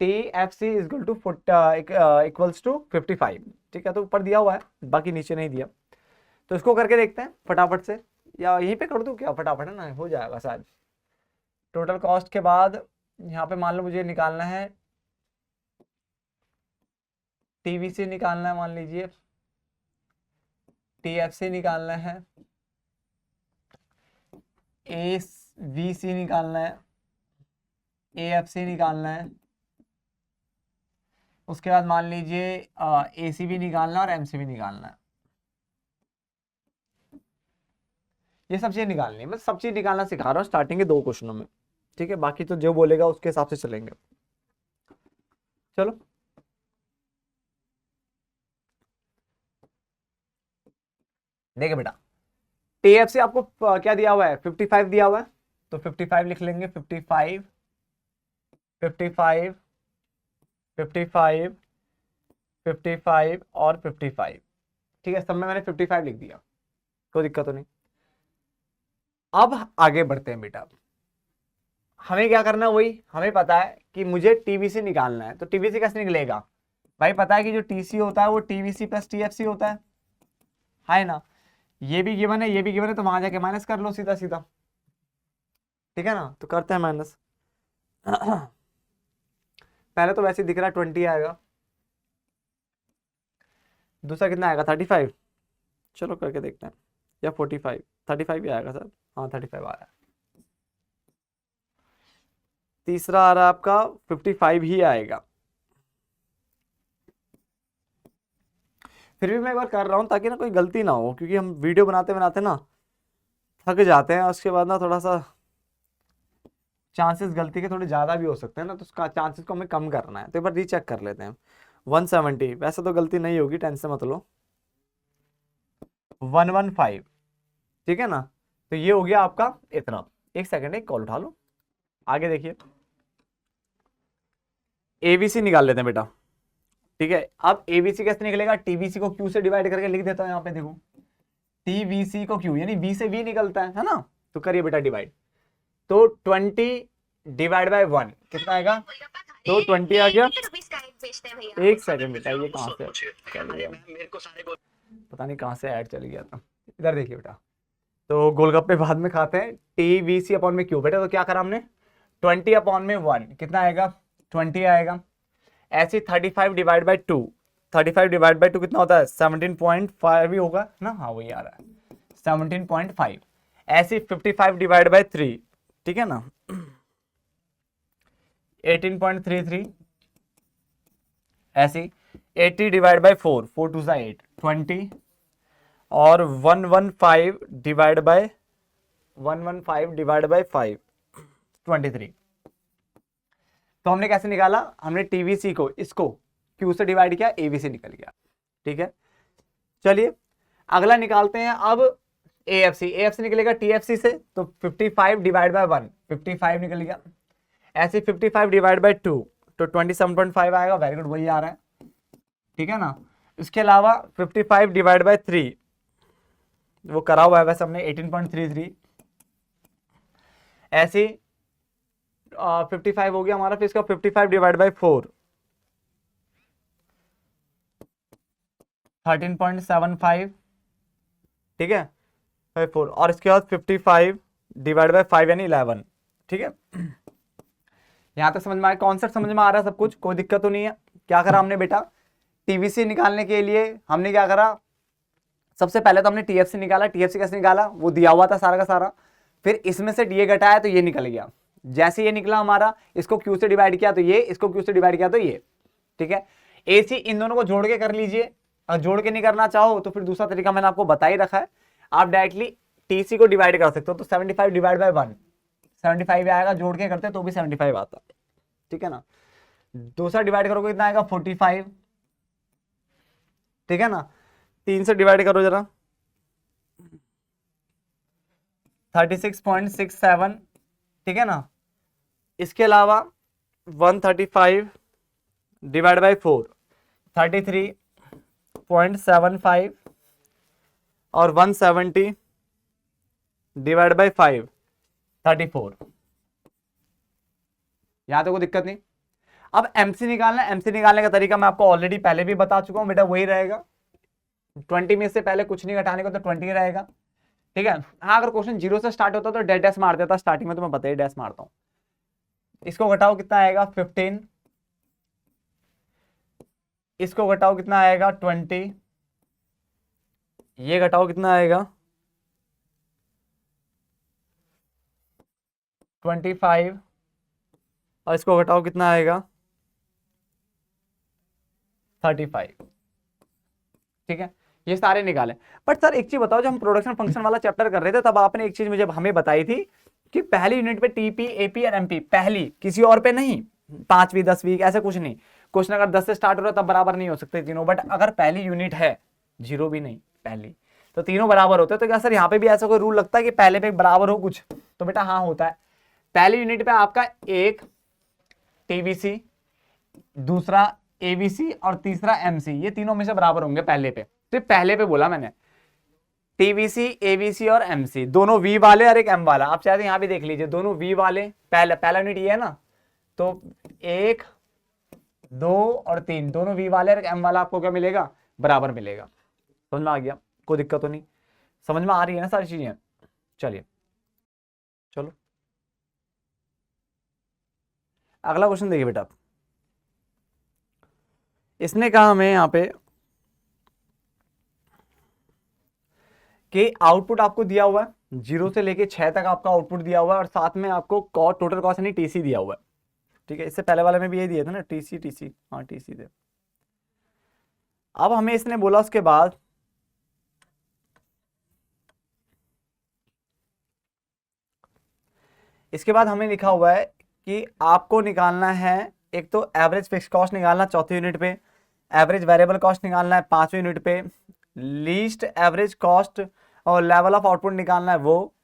T F C equals to 55, ठीक है, तो ऊपर दिया हुआ है, बाकी नीचे नहीं दिया। तो इसको करके देखते हैं फटाफट से, या यहीं पे कर दूं क्या, फटाफट है ना, हो जाएगा शायद। टोटल कॉस्ट के बाद यहाँ पे मान लो मुझे निकालना है टीवीसी निकालना है, मान लीजिए टीएफसी निकालना है, एवीसी निकालना है, एएफसी निकालना है, उसके बाद मान लीजिए एसीबी निकालना है और एमसीबी निकालना है। ये सब चीजें निकालनी है, मैं सब चीज निकालना सिखा रहा हूँ स्टार्टिंग के 2 क्वेश्चनों में, ठीक है, बाकी तो जो बोलेगा उसके हिसाब से चलेंगे। चलो देखिए बेटा, टीएफसी आपको क्या दिया हुआ है, 55 दिया हुआ है, तो 55 लिख लेंगे, 55 55 55 55 और 55, ठीक है, सब में मैंने 55 लिख दिया, कोई दिक्कत तो नहीं। अब आगे बढ़ते हैं बेटा, हमें क्या करना है, वही हमें पता है कि मुझे टीवीसी निकालना है, तो टीवीसी कैसे निकलेगा भाई, पता है कि जो टीसी होता है वो टीवीसी प्लस टीएफसी होता है ना, ये भी गिवन है, ये भी गिवन है, तो वहां जाके माइनस कर लो सीधा सीधा, ठीक है ना, तो करते हैं माइनस। पहले तो वैसे दिख रहा है 20 आएगा, दूसरा कितना आएगा 35, चलो करके देखते हैं, या 45, 35 ही आएगा सर, हाँ 35 आ रहा है, तीसरा आ रहा है आपका 55 ही आएगा। फिर भी मैं एक बार कर रहा हूँ ताकि ना कोई गलती ना हो, क्योंकि हम वीडियो बनाते बनाते ना थक जाते हैं, उसके बाद ना थोड़ा सा चांसेस गलती के थोड़े ज़्यादा भी हो सकते हैं ना, तो उसका चांसेस को हमें कम करना है, तो एक बार रीचेक कर लेते हैं। 170, वैसे तो गलती नहीं होगी, टेंशन मत लो, 115, ठीक है ना, तो ये हो गया आपका इतना। एक सेकंड, एक कॉल उठा लो, आगे देखिए, एबीसी निकाल लेते हैं बेटा, ठीक है। अब एबीसी कैसे निकलेगा, टीवीसी को क्यू से डिवाइड करके लिख देता हूं, यहाँ पे देखो, टीवीसी को क्यू, यानी वी से वी निकलता है ना, तो करिए बेटा डिवाइड, तो 20 डिवाइड बाय 1 कितना आएगा, तो 20 आ गया। एक सेकंड बेटा, ये कहाँ से चल गया, पता नहीं कहाँ से ऐड चली गया था, इधर देखिए बेटा, तो गोलगप्पे बाद में खाते हैं, टीवीसी अपॉन में क्यू, बेटा तो क्या करा हमने, 20 अपॉन में 1 कितना आएगा, 20 आएगा। ऐसे 35 डिवाइड बाई 2, 35 डिवाइड बाई 2 कितना होता है, 17.5 ही होगा ना, हाँ वही आ रहा है 17.5। ऐसे 55 डिवाइड बाई 3, ठीक है ना, 18.33। ऐसे 80 डिवाइड बाई 4, 4 2 8, 20, और 115 डिवाइड बाय 5, 23। तो हमने कैसे निकाला, हमने टीवीसी को इसको क्यू से डिवाइड किया, एवीसी निकल गया, ठीक है। चलिए अगला निकालते हैं अब एएफसी, एएफसी निकलेगा टीएफसी से, तो 55 डिवाइड बाय 1, 55 निकल गया। ऐसे 55 डिवाइड बाय 2, तो 27.5 आएगा, वेरी गुड, वही आ रहा है, ठीक है ना। इसके अलावा 55 डिवाइड बाय 3, वो करा हुआ है वैसे हमने, 18.33। ऐसे 55 हो गया हमारा, फिर इसका 55 डिवाइड बाई 4, 13.75, ठीक है, 4, और इसके बाद 55 डिवाइड बाई 5 यानी 11, ठीक है। यहां तक समझ में आया, कॉन्सेप्ट समझ में आ रहा है सब कुछ, कोई दिक्कत तो नहीं है। क्या करा हमने बेटा, टीवीसी निकालने के लिए हमने क्या करा, सबसे पहले तो हमने टीएफसी निकाला, टीएफसी कैसे निकाला, वो दिया हुआ था सारा का सारा, फिर इसमें से ये घटाया तो ये निकल गया, जैसे ये निकला हमारा, इसको क्यू से डिवाइड किया तो ये, इसको क्यू से डिवाइड किया तो ये, ठीक है। एसी इन दोनों को जोड़ के कर लीजिए, अगर जोड़ के नहीं करना चाहो तो फिर दूसरा तरीका मैंने आपको बता ही रखा है, आप डायरेक्टली टीसी को डिवाइड कर सकते हो, तो 75 डिवाइड बाय 1, 75 आएगा, जोड़ के करते तो भी 75 आता, ठीक है ना। दूसरा डिवाइड करोगे कितना आएगा, 45, ठीक है ना। 3 से डिवाइड करो जरा, 36.67, ठीक है ना। इसके अलावा 135 डिवाइड बाई 4 33.75 और 170 डिवाइड बाई 5 34। यहां तो कोई दिक्कत नहीं। अब एमसी निकालना है। एमसी निकालने का तरीका मैं आपको ऑलरेडी पहले भी बता चुका हूं बेटा, वही रहेगा 20 में से पहले कुछ नहीं घटाने को तो 20 रहेगा, ठीक है। हाँ, अगर क्वेश्चन 0 से स्टार्ट होता तो डैश डैश मार देता स्टार्टिंग में, तो मैं बता ही डैश मारता हूं। इसको घटाओ कितना आएगा 15, इसको घटाओ कितना आएगा 20, ये घटाओ कितना आएगा 25 और इसको घटाओ कितना आएगा 35, ठीक है। ये सारे निकाले। बट सर एक चीज बताओ, जब हम प्रोडक्शन फंक्शन वाला चैप्टर कर रहे थे तब आपने एक चीज मुझे हमें बताई थी कि पहली यूनिट पे टीपी एपी और एमपी, पहली, किसी और पे नहीं, 5वीं 10वीं ऐसा कुछ नहीं। क्वेश्चन अगर 10 से स्टार्ट हो रहा है तब बराबर नहीं हो सकते तीनों, बट अगर पहली यूनिट है 0 भी नहीं पहली, तो तीनों बराबर होते हैं। तो क्या सर यहाँ पे भी ऐसा कोई रूल लगता है कि पहले पे बराबर हो कुछ? तो बेटा हाँ होता है। पहली यूनिट पे आपका एक टीवीसी, दूसरा एबीसी और तीसरा एमसी, ये तीनों में से बराबर होंगे पहले पे। सिर्फ पहले पे बोला मैंने, टीवीसी एबीसी और एमसी, दोनों वी वाले और एक एम वाला। आप चाहते हैं यहाँ भी देख लीजिए, दोनों वी वाले, पहला यूनिट ये है ना, तो 1 2 और 3 दोनों वी वाले और एक एम वाला, आपको क्या मिलेगा बराबर मिलेगा। समझ में आ गया? कोई दिक्कत तो नहीं, समझ में आ रही है ना सारी चीजें? चलिए चलो अगला क्वेश्चन देखिए बेटा। इसने कहा हमें यहाँ पे कि आउटपुट आपको दिया हुआ है 0 से लेके 6 तक आपका आउटपुट दिया हुआ है, और साथ में आपको टोटल कॉस्ट यानी टीसी दिया हुआ है, ठीक है। इससे पहले वाले में भी ये दिया था ना, टीसी, हाँ टीसी दे। अब हमें इसने बोला उसके बाद इसके बाद हमें लिखा हुआ है कि आपको निकालना है, एक तो एवरेज फिक्स कॉस्ट निकालना चौथी यूनिट पे, एवरेज वेरिएबल कॉस्ट निकालना है 5वीं यूनिट पे, लीस्ट एवरेज कॉस्ट और लेवल ऑफ आउटपुट निकालना है वो,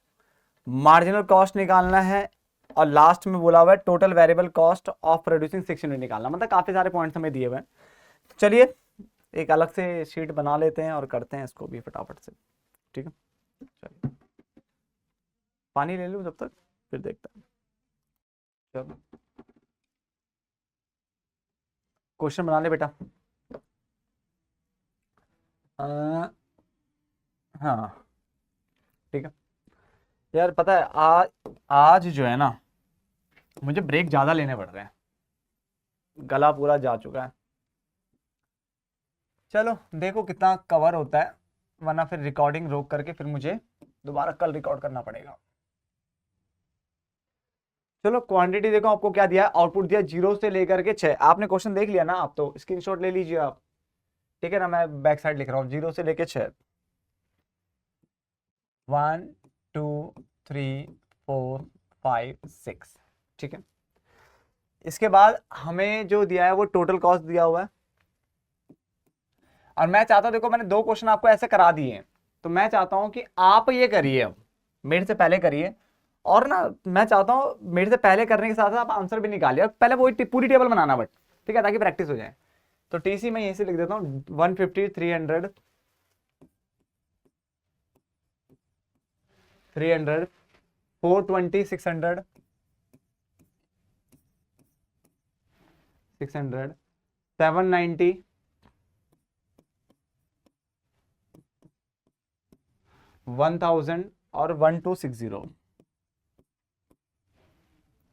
मार्जिनल कॉस्ट निकालना है, और लास्ट में बोला हुआ है total variable cost of producing 6 unit निकालना। मतलब काफी सारे पॉइंट्स हमें दिए हुए हैं। चलिए एक अलग से शीट बना लेते हैं और करते हैं इसको भी फटाफट से, ठीक है। चलिए पानी ले लूं जब तक, फिर देखते हैं। चलो क्वेश्चन बना ले बेटा। हाँ ठीक है यार, पता है आज जो है ना, मुझे ब्रेक ज्यादा लेने पड़ रहे हैं, गला पूरा जा चुका है। चलो देखो कितना कवर होता है, वरना फिर रिकॉर्डिंग रोक करके फिर मुझे दोबारा कल रिकॉर्ड करना पड़ेगा। चलो क्वांटिटी देखो आपको क्या दिया है, आउटपुट दिया 0 से लेकर के 6। आपने क्वेश्चन देख लिया ना, आप तो स्क्रीनशॉट ले लीजिए आप, ठीक है ना। मैं बैक साइड लिख रहा हूँ 0 से लेके 6, 1 2 3 4 5 6, ठीक है। इसके बाद हमें जो दिया है वो टोटल कॉस्ट दिया हुआ है, और मैं चाहता हूं, देखो मैंने 2 क्वेश्चन आपको ऐसे करा दिए हैं, तो मैं चाहता हूं कि आप ये करिए, अब मेरे से पहले करिए, और ना मैं चाहता हूं मेरे से पहले करने के साथ साथ आप आंसर भी निकालिए, और पहले वही पूरी टेबल बनाना, बट ठीक है, ताकि प्रैक्टिस हो जाए। तो टीसी मैं यहीं से लिख देता हूँ 150 300 300 420 600 600 790 1000 और 1260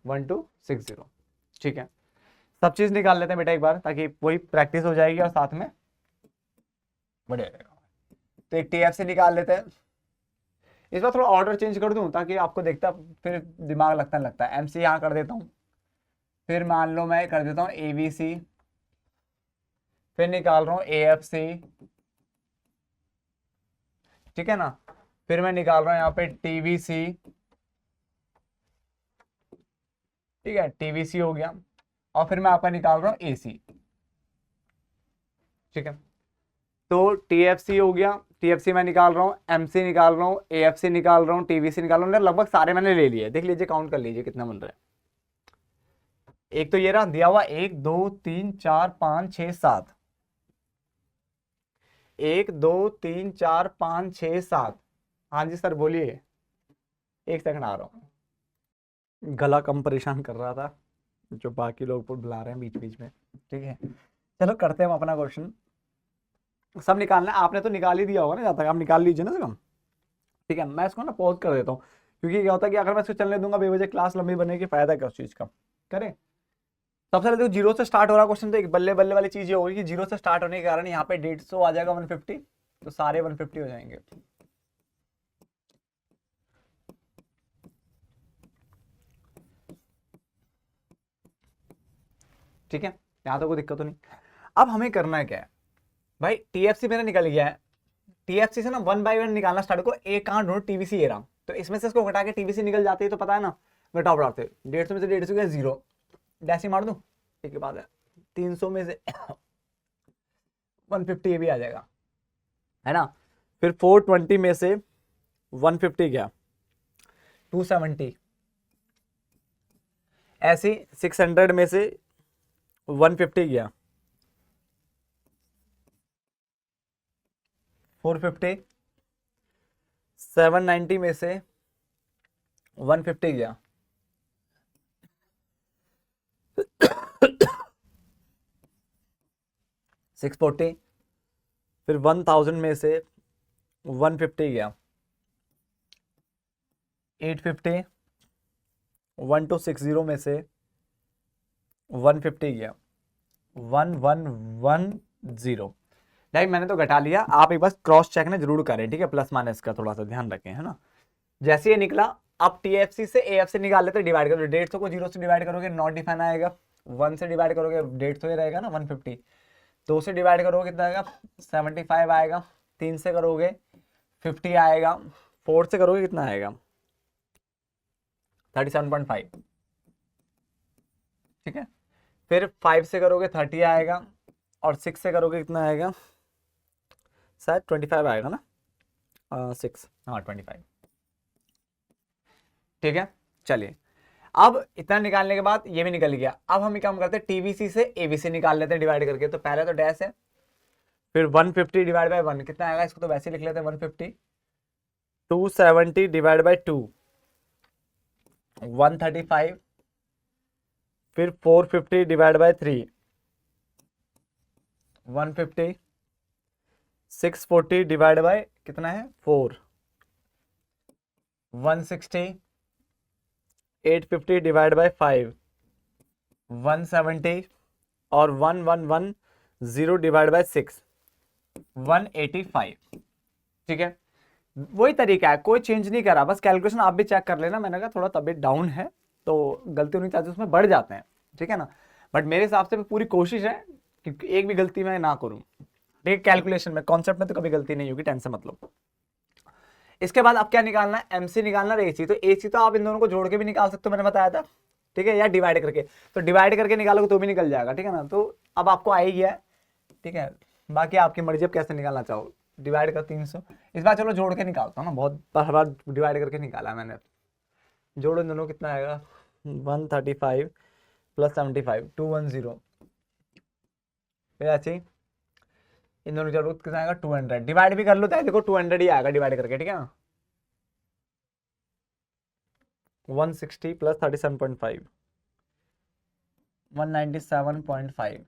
1260, ठीक है। सब चीज निकाल लेते हैं बेटा एक बार, ताकि वही प्रैक्टिस हो जाएगी और साथ में बढ़िया रहेगा। तो एक टीएफ से निकाल लेते हैं। इस बार थोड़ा ऑर्डर चेंज कर दूं ताकि आपको देखता फिर दिमाग लगता है। एमसी यहाँ कर देता हूँ, फिर मान लो मैं कर देता हूँ एबीसी, फिर निकाल रहा हूँ एएफसी, ठीक है ना। फिर मैं निकाल रहा हूँ यहाँ पे टीवीसी, ठीक है, टीवीसी हो गया, और फिर मैं आपका निकाल रहा हूँ एसी, ठीक है। तो टीएफसी हो गया, टीएफसी मैं निकाल रहा हूँ, एमसी निकाल रहा हूँ, एएफसी निकाल रहा हूँ, टीवीसी निकाल रहा हूँ, लगभग सारे मैंने ले लिए। देख लीजिए, काउंट कर लीजिए कितना बन रहा है। एक तो ये रहा दिया हुआ 1 2 3 4 5 6 7, 1 2 3 4 5 6 7। हाँ जी सर बोलिए, एक सेकंड आ रहा हूँ, गला कम परेशान कर रहा था, जो बाकी लोग बुला रहे हैं बीच बीच में। ठीक है, चलो करते हैं हम अपना क्वेश्चन। सब निकालना है, आपने तो निकाल ही दिया होगा ना, जहाँ तक आप निकाल लीजिए ना सब। ठीक है, मैं इसको ना पॉज कर देता हूँ, क्योंकि क्या होता है कि अगर मैं इसको चलने दूंगा बेवजह क्लास लंबी बनेगी, फायदा क्या उस चीज का। करें सबसे पहले, देखो जीरो से स्टार्ट हो रहा क्वेश्चन, तो एक बल्ले बल्ले वाली चीज ये होगी कि जीरो से स्टार्ट होने के कारण यहाँ पे 150 आ जाएगा, 150, तो सारे 150 हो जाएंगे। ठीक है, यहाँ तो कोई दिक्कत तो नहीं। अब हमें करना है क्या है भाई, टीएफसी मेरा निकल गया है, टीएफसी से ना 1 बाय 1 निकालना स्टार्ट करो। एक कहाँ ढूंढो, टीवीसी ये रहा, तो इसमें से इसको घटा के टीवीसी निकल जाती है, तो पता है ना, घटाओ बढ़ाते 150 में से 150 गया 0, डैश ही मार दूं, ठीक है बात है। 300 में से 150 ये भी आ जाएगा, है ना। फिर 420 में से 150 गया, 270, ऐसे 600 में से 150 गया, 450, 790 में से 150 गया, 640, फिर 1000 में से 150 गया, 850, 1260 में से 150 गया, 1110। भाई मैंने तो घटा लिया, आप एक बार क्रॉस चेक ना जरूर करें, ठीक है, प्लस माइनस का थोड़ा सा ध्यान रखें, है ना। जैसे ये निकला, अब टीएफसी से एएफसी निकाल लेते, डिवाइड करो, 150 को 0 से डिवाइड करोगे नॉट डिफाइन आएगा, 1 से डिवाइड करोगे 150 ही रहेगा ना, 150, 2 से डिवाइड करोगे कितना आएगा, 75 आएगा, 3 से करोगे 50 आएगा, 4 से करोगे कितना आएगा, 37.5। ठीक है, फिर 5 से करोगे 30 आएगा, और 6 से करोगे कितना आएगा, शायद 25 आएगा ना, 6, हाँ 25। ठीक है, चलिए अब इतना निकालने के बाद ये भी निकल गया। अब हम क्या करते हैं, टीवीसी से एबीसी निकाल लेते हैं डिवाइड करके। तो पहले तो डैश है, फिर 150 डिवाइड बाय 1 कितना आएगा, इसको तो वैसे लिख लेते हैं 150, 270 डिवाइड बाय 2 135, फिर 450 डिवाइड बाय 3 150, 640 डिवाइड बाय कितना है 4 160, 850 डिवाइड बाय 5 170, और 1110 डिवाइड बाय 6 185। ठीक है, वही तरीका है, कोई चेंज नहीं करा, बस कैलकुलेशन आप भी चेक कर लेना। मैंने कहा थोड़ा तबीयत डाउन है तो गलती होनी चाहिए, उसमें बढ़ जाते हैं, ठीक है ना। बट मेरे हिसाब से पूरी कोशिश है कि एक भी गलती मैं ना करूं, ठीक है। कैलकुलेशन में, कॉन्सेप्ट में तो कभी गलती नहीं होगी, टेंशन मतलब। इसके बाद अब क्या निकालना है, एमसी निकालना है, एसी। तो एसी तो आप इन दोनों को जोड़ के भी निकाल सकते हो, मैंने बताया था, ठीक है, या डिवाइड करके। तो डिवाइड करके निकालोगे तो भी निकल जाएगा, ठीक है ना। तो अब आपको आ ही गया है, ठीक है, बाकी आपकी मर्जी, अब कैसे निकालना चाहो। डिवाइड कर 300, इस बार चलो जोड़ के निकालता हूँ ना, बहुत हर बार डिवाइड करके निकाला मैंने। जोड़ो इन दोनों, कितना आएगा, 135 प्लस 75 210, फिर ऐसे ही इन दोनों जोड़ो कितना आएगा 200। डिवाइड भी कर लो तो देखो 200 ही आएगा डिवाइड करके, ठीक है ना। 160 प्लस 37.5 197.5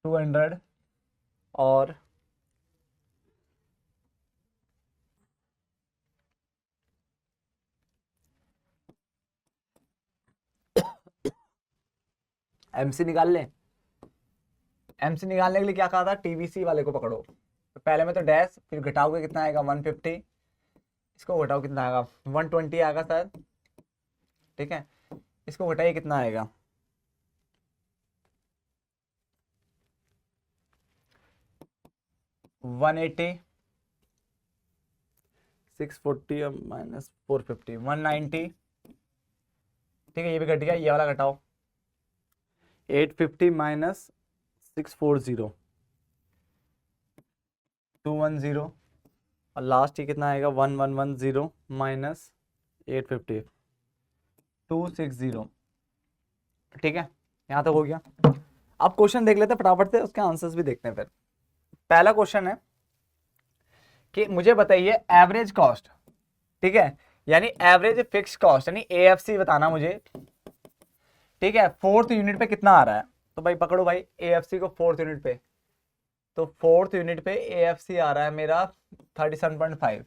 200 और एमसी निकाल लें। एमसी निकालने के लिए क्या कहा था, टीवीसी वाले को पकड़ो। तो पहले में तो डैश, फिर घटाओगे कितना आएगा 150, इसको घटाओ कितना आएगा 120 आएगा शायद, ठीक है। इसको घटाइए कितना आएगा 180, 640 माइनस 450 190, ठीक है, ये भी घट गया, ये वाला घटाओ 850 माइनस 640 210 और लास्ट ही कितना आएगा 1110 माइनस 850 260। ठीक है, यहाँ तक हो गया। अब क्वेश्चन देख लेते हैं फटाफट से, उसके आंसर्स भी देखते हैं। फिर पहला क्वेश्चन है कि मुझे बताइए एवरेज कॉस्ट, ठीक है, यानी एवरेज फिक्स कॉस्ट यानी एएफसी बताना मुझे। ठीक है, फोर्थ यूनिट पे कितना आ रहा है, तो भाई पकड़ो भाई एएफसी को फोर्थ यूनिट पे, तो फोर्थ यूनिट पे एएफसी आ रहा है मेरा 37.5।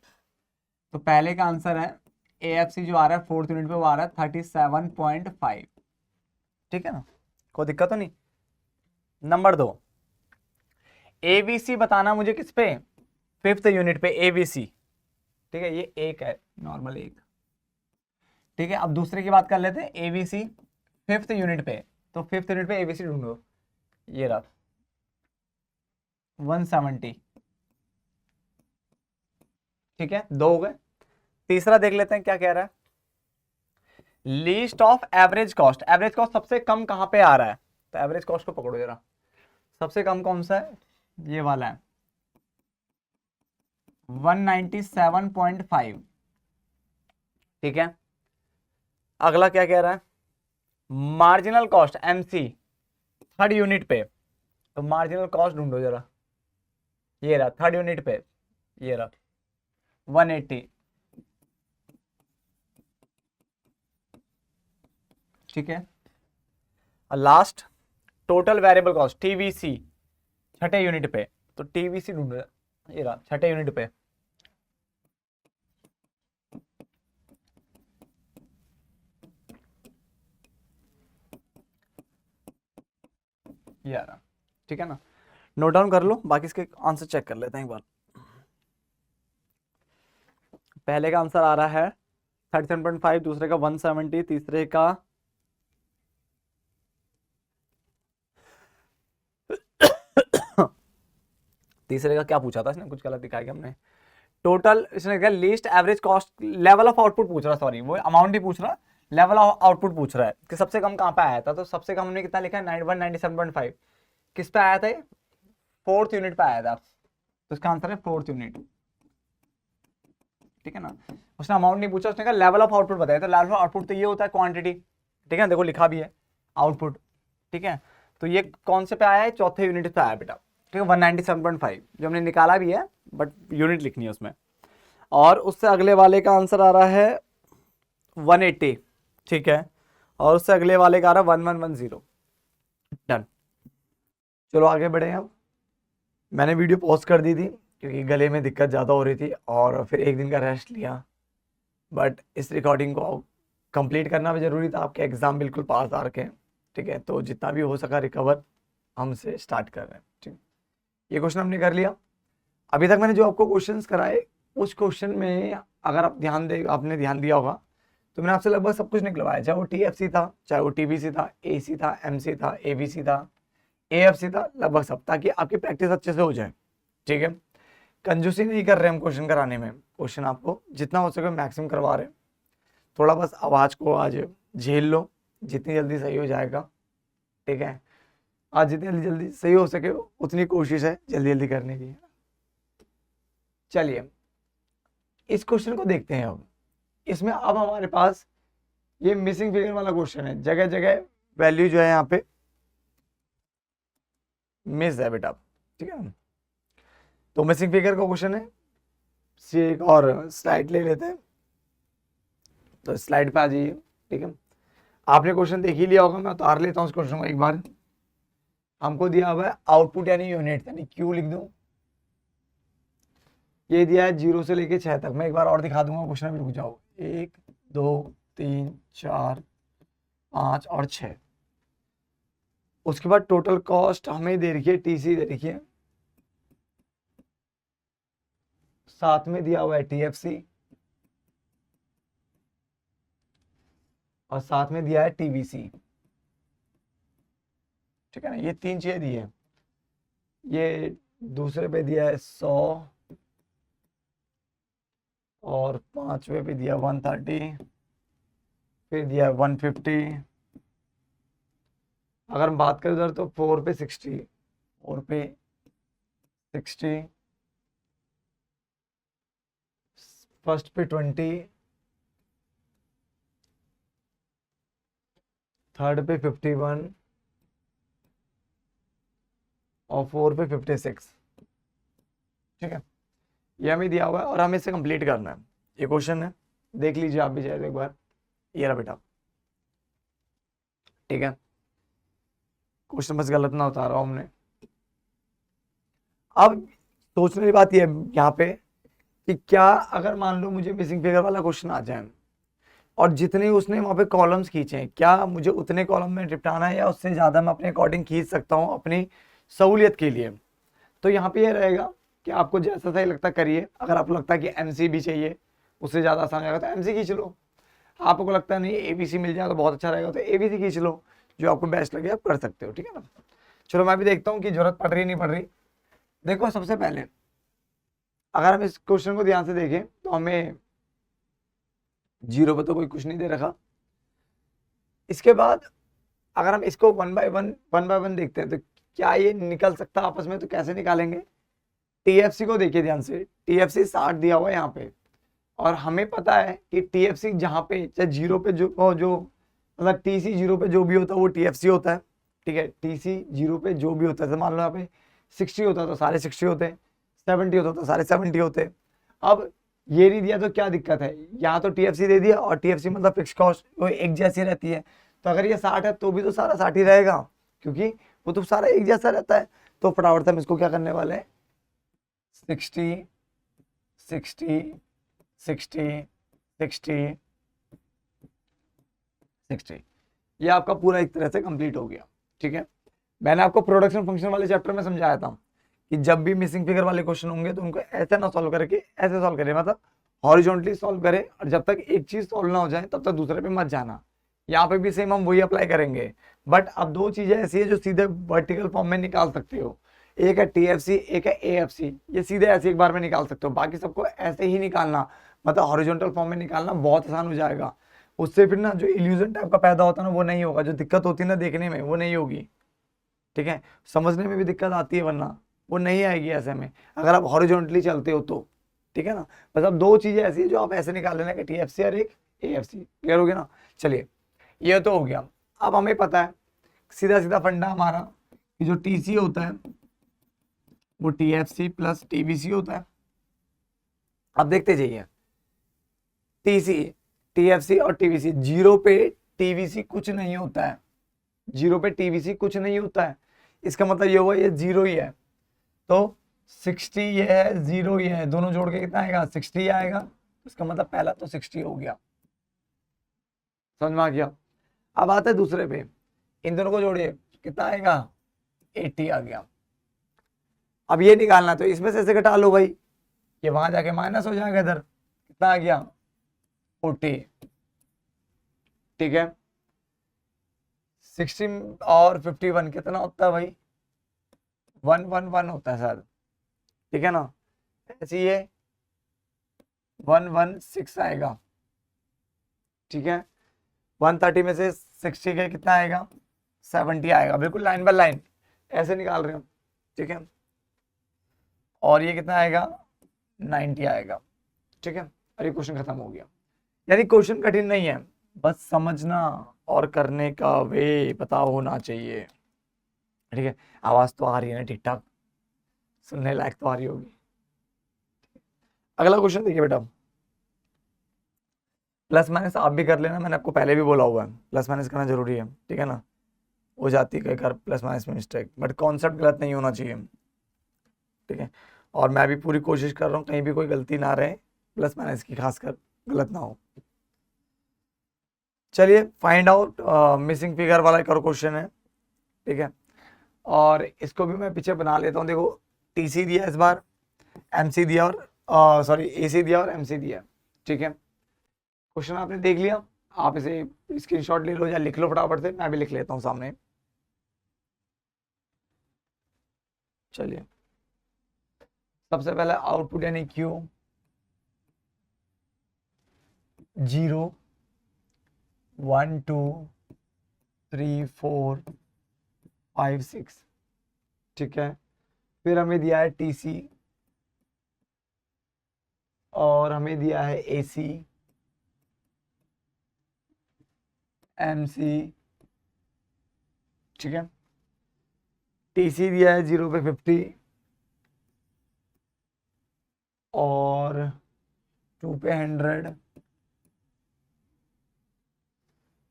तो पहले का आंसर है एएफसी जो आ रहा है फोर्थ यूनिट पे वो आ रहा है 37.5। ठीक है ना, कोई दिक्कत तो नहीं। नंबर 2, एबीसी बताना मुझे किस पे, फिफ्थ यूनिट पे एबीसी। ठीक है, ये एक है नॉर्मल एक। ठीक है, अब दूसरे की बात कर लेते हैं एबीसी फिफ्थ यूनिट पे, तो फिफ्थ यूनिट पे एबीसी ढूंढो, ये रहा 170। ठीक है, दो हो गए। तीसरा देख लेते हैं क्या कह रहा है, least of average cost. Average cost सबसे कम कहां पे आ रहा है, तो एवरेज कॉस्ट को पकड़ो जरा, सबसे कम कौन सा है, ये वाला है 197.5। ठीक है, अगला क्या कह रहा है, marginal cost MC third unit पे, तो मार्जिनल कॉस्ट ढूंढो जरा, ये रहा थर्ड यूनिट पे, ये रहा 180। ठीक है, और last total variable cost TVC छठे यूनिट पे, तो टीवीसी ढूंढो, ये रहा छठे यूनिट पे, ये रहा। ठीक है ना, नोट डाउन कर लो, बाकी इसके आंसर चेक कर लेते हैं एक बार। पहले का आंसर आ रहा है 37.5, दूसरे का 170, तीसरे का तीसरे का क्या पूछा था इसने, कुछ गलत दिखाया क्या हमने। टोटल इसने क्या least average cost level of output पूछ रहा, सॉरी वो अमाउंट ही पूछ रहा, लेवल ऑफ आउटपुट पूछ रहा है कि सबसे कम कहाँ पे आया था। तो सबसे कम हमने कितना लिखा है 197.5, किस पे आया था ये, फोर्थ यूनिट पे आया था, तो इसका आंसर है फोर्थ यूनिट। ठीक है ना, उसने अमाउंट नहीं पूछा, उसने कहा लेवल ऑफ आउटपुट बताया, तो लेवल ऑफ आउटपुट तो ये होता है क्वांटिटी। ठीक है, देखो लिखा भी है आउटपुट। ठीक है, तो ये कौन से पे आया है, चौथे यूनिट पे आया बेटा। ठीक है, 197.5 जो हमने निकाला भी है, बट यूनिट लिखनी है उसमें। और उससे अगले वाले का आंसर आ रहा है 180। ठीक है, और उससे अगले वाले का आ रहा है 1110। डन, चलो आगे बढ़े। अब मैंने वीडियो पॉज कर दी थी क्योंकि गले में दिक्कत ज़्यादा हो रही थी, और फिर एक दिन का रेस्ट लिया, बट इस रिकॉर्डिंग को कंप्लीट करना भी ज़रूरी था, आपके एग्ज़ाम बिल्कुल पास आ रखे हैं। ठीक है, तो जितना भी हो सका रिकवर हमसे स्टार्ट कर रहे हैं। ठीक, ये क्वेश्चन हमने कर लिया। अभी तक मैंने जो आपको क्वेश्चंस कराए, उस क्वेश्चन में अगर आप आपने ध्यान दिया होगा, तो मैंने आपसे लगभग सब कुछ निकलवाया, चाहे वो टीएफसी था, चाहे वो टीबीसी था, एसी था, एमसी था, एबीसी था, एएफसी था, लगभग सब, ताकि आपकी प्रैक्टिस अच्छे से हो जाए। ठीक है, कंजूसी नहीं कर रहे हम क्वेश्चन कराने में, क्वेश्चन आपको जितना हो सके मैक्सिमम करवा रहे हैं। थोड़ा बस आवाज़ को आज झेल लो, जितनी जल्दी सही हो जाएगा। ठीक है, आज जितनी जल्दी सही हो सके उतनी कोशिश है जल्दी जल्दी करने की। चलिए इस क्वेश्चन को देखते हैं। अब इसमें अब हमारे पास ये मिसिंग फिगर वाला क्वेश्चन है, जगह जगह वैल्यू जो है यहाँ पे मिस है बेटा। ठीक है, तो मिसिंग फिगर का क्वेश्चन है, एक और स्लाइड ले लेते हैं, तो स्लाइड पे आ जाइए। ठीक है, आपने क्वेश्चन देख ही लिया होगा, मैं उतार लेता हूँ उस क्वेश्चन को एक बार। हमको दिया हुआ है आउटपुट यानी यूनिट, यानी क्यू लिख दूं, ये दिया है 0 से लेके 6 तक। मैं एक बार और दिखा दूंगा क्वेश्चन में, रुक जाओ, 1 2 3 4 5 और 6। उसके बाद टोटल कॉस्ट हमें दे रखी है, टीसी दे रखी है, साथ में दिया हुआ है टीएफसी, और साथ में दिया है टीवीसी। ठीक है ना, ये तीन चीजें दी है। ये दूसरे पे दिया है 100, और पांचवे पे दिया 130, फिर दिया 150। अगर हम बात करें उधर तो 4 पे 60, 4 पे 60, फर्स्ट पे 20, थर्ड पे 51 और 4 पे 56। ठीक है, ये हमें दिया हुआ है और हमें इसे कंप्लीट करना है। ये क्वेश्चन है, देख लीजिए आप भी शायद एक बार। ये रहा बेटा, ठीक है, क्वेश्चन बस गलत ना उतारा हमने। अब सोचने की बात यह है यहाँ पे कि क्या अगर मान लो मुझे मिसिंग फिगर वाला क्वेश्चन आ जाए और जितने उसने वहां पे कॉलम्स खींचे हैं, क्या मुझे उतने कॉलम में निपटाना है या उससे ज़्यादा मैं अपने अकॉर्डिंग खींच सकता हूँ अपनी सहूलियत के लिए। तो यहाँ पे ये रहेगा कि आपको जैसा सही लगता करिए। अगर आपको लगता है कि एमसी भी चाहिए, उससे ज़्यादा आसान रहेगा तो एमसी खींच लो। आपको लगता है नहीं एबीसी मिल जाए तो बहुत अच्छा रहेगा तो एबीसी खींच लो, जो आपको बेस्ट लगे आप कर सकते हो। ठीक है ना, चलो मैं भी देखता हूँ कि जरूरत पड़ रही नहीं पड़ रही। देखो सबसे पहले अगर हम इस क्वेश्चन को ध्यान से देखें तो हमें 0 पे तो कोई कुछ नहीं दे रखा। इसके बाद अगर हम इसको वन बाय वन देखते हैं तो क्या ये निकल सकता है आपस में, तो कैसे निकालेंगे। टीएफसी को देखिए ध्यान से, टीएफसी 60 दिया हुआ है यहाँ पे और हमें पता है कि टीएफसी जहाँ पे चाहे 0 पे जो मतलब टीसी 0 पे जो भी होता है वो टीएफसी होता है। ठीक है, टीसी 0 पे जो भी होता है, मान लो यहाँ पे 60 होता है तो सारे 60 होते हैं, 70 होता है तो सारे 70 होते हैं। अब ये नहीं दिया तो क्या दिक्कत है, यहाँ तो टीएफसी दे दिया और टीएफसी मतलब फिक्स कॉस्ट वो एक जैसी रहती है। तो अगर ये 60 है तो भी तो सारा 60 ही रहेगा, क्योंकि वो तो सारा एक जैसा रहता है। तो फटाफट से हम इसको क्या करने वाले हैं, 60 60 60 60 60, ये आपका पूरा एक तरह से कंप्लीट हो गया। ठीक है, मैंने आपको प्रोडक्शन फंक्शन वाले चैप्टर में समझाया था कि जब भी मिसिंग फिगर वाले क्वेश्चन होंगे तो उनको ऐसे ना सॉल्व करके ऐसे सॉल्व करें, मतलब हॉरिजॉन्टली सॉल्व करें और जब तक एक चीज सॉल्व ना हो जाए तब तक दूसरे पे मत जाना। यहाँ पे भी सेम हम वही अप्लाई करेंगे, बट अब दो चीजें ऐसी है जो सीधे वर्टिकल फॉर्म में निकाल सकते हो। एक है टीएफसी, एक है एएफसी। ये सीधे ऐसे एक बार में निकाल सकते हो, बाकी सबको ऐसे ही निकालना, मतलब हॉरिजॉन्टल फॉर्म में निकालना बहुत आसान हो जाएगा। उससे फिर ना जो इल्यूजन टाइप का पैदा होता है ना वो नहीं होगा, जो दिक्कत होती है ना देखने में वो नहीं होगी। ठीक है, समझने में भी दिक्कत आती है वरना वो नहीं आएगी ऐसे में, अगर आप हॉरिजॉन्टली चलते हो तो। ठीक है ना, बस अब दो चीजें ऐसी है जो आप ऐसे निकाल लेना कि टीएफसी और एक एएफसी। क्लियर हो गया ना। चलिए ये तो हो गया। अब हमें पता है सीधा सीधा फंडा हमारा कि जो टीसी होता है वो टीएफसी प्लस टीबीसी होता है। अब देखते जाइए, टीसी टीएफसी और टीबीसी, 0 पे टीबीसी कुछ नहीं होता है, 0 पे टीबीसी कुछ नहीं होता है। इसका मतलब ये हुआ ये 0 ही है। तो 60 ये है, 0 ये है, दोनों जोड़ के कितना आएगा 60 आएगा। इसका मतलब पहला तो 60 हो गया, समझ में आ गया। अब आता है दूसरे पे, इन दोनों को जोड़िए कितना आएगा 80 आ गया। अब ये निकालना तो इसमें से घटा लो भाई, ये वहां जाके माइनस हो जाएगा, इधर कितना आ गया 40। ठीक है, 60 और 51 कितना होता है भाई 111 होता है सर। ठीक है ना, ऐसे ये 116 आएगा। ठीक है, 130 में से 60 के कितना आएगा 70 आएगा, बिल्कुल लाइन बाय लाइन ऐसे निकाल रहे हो। ठीक है, और ये कितना आएगा 90 आएगा। ठीक है, और ये क्वेश्चन खत्म हो गया। यानी क्वेश्चन कठिन नहीं है, बस समझना और करने का वे पता होना चाहिए। ठीक है, आवाज तो आ रही है ना ठीक ठाक, सुनने लायक तो आ रही होगी। अगला क्वेश्चन देखिए बेटा, प्लस माइनस आप भी कर लेना, मैंने आपको पहले भी बोला हुआ है प्लस माइनस करना जरूरी है। ठीक है ना, हो जाती है कई बार प्लस माइनस में मिस्टेक, बट कॉन्सेप्ट गलत नहीं होना चाहिए। ठीक है, और मैं भी पूरी कोशिश कर रहा हूँ कहीं भी कोई गलती ना रहे, प्लस माइनस की खासकर गलत ना हो। चलिए फाइंड आउट मिसिंग फिगर वाला एक और क्वेश्चन है। ठीक है, और इसको भी मैं पीछे बना लेता हूँ। देखो टीसी दिया इस बार, एमसी दिया और सॉरी एसी दिया और एमसी दिया। ठीक है, क्वेश्चन आपने देख लिया, आप इसे स्क्रीनशॉट ले लो या लिख लो फटाफट से, मैं भी लिख लेता हूँ सामने। चलिए सबसे पहले आउटपुट यानी क्यू 0 1 2 3 4 5 6 ठीक है, फिर हमें दिया है टीसी और हमें दिया है एसी, एमसी, ठीक है। टीसी दिया है 0 पे 50 और 2 पे 100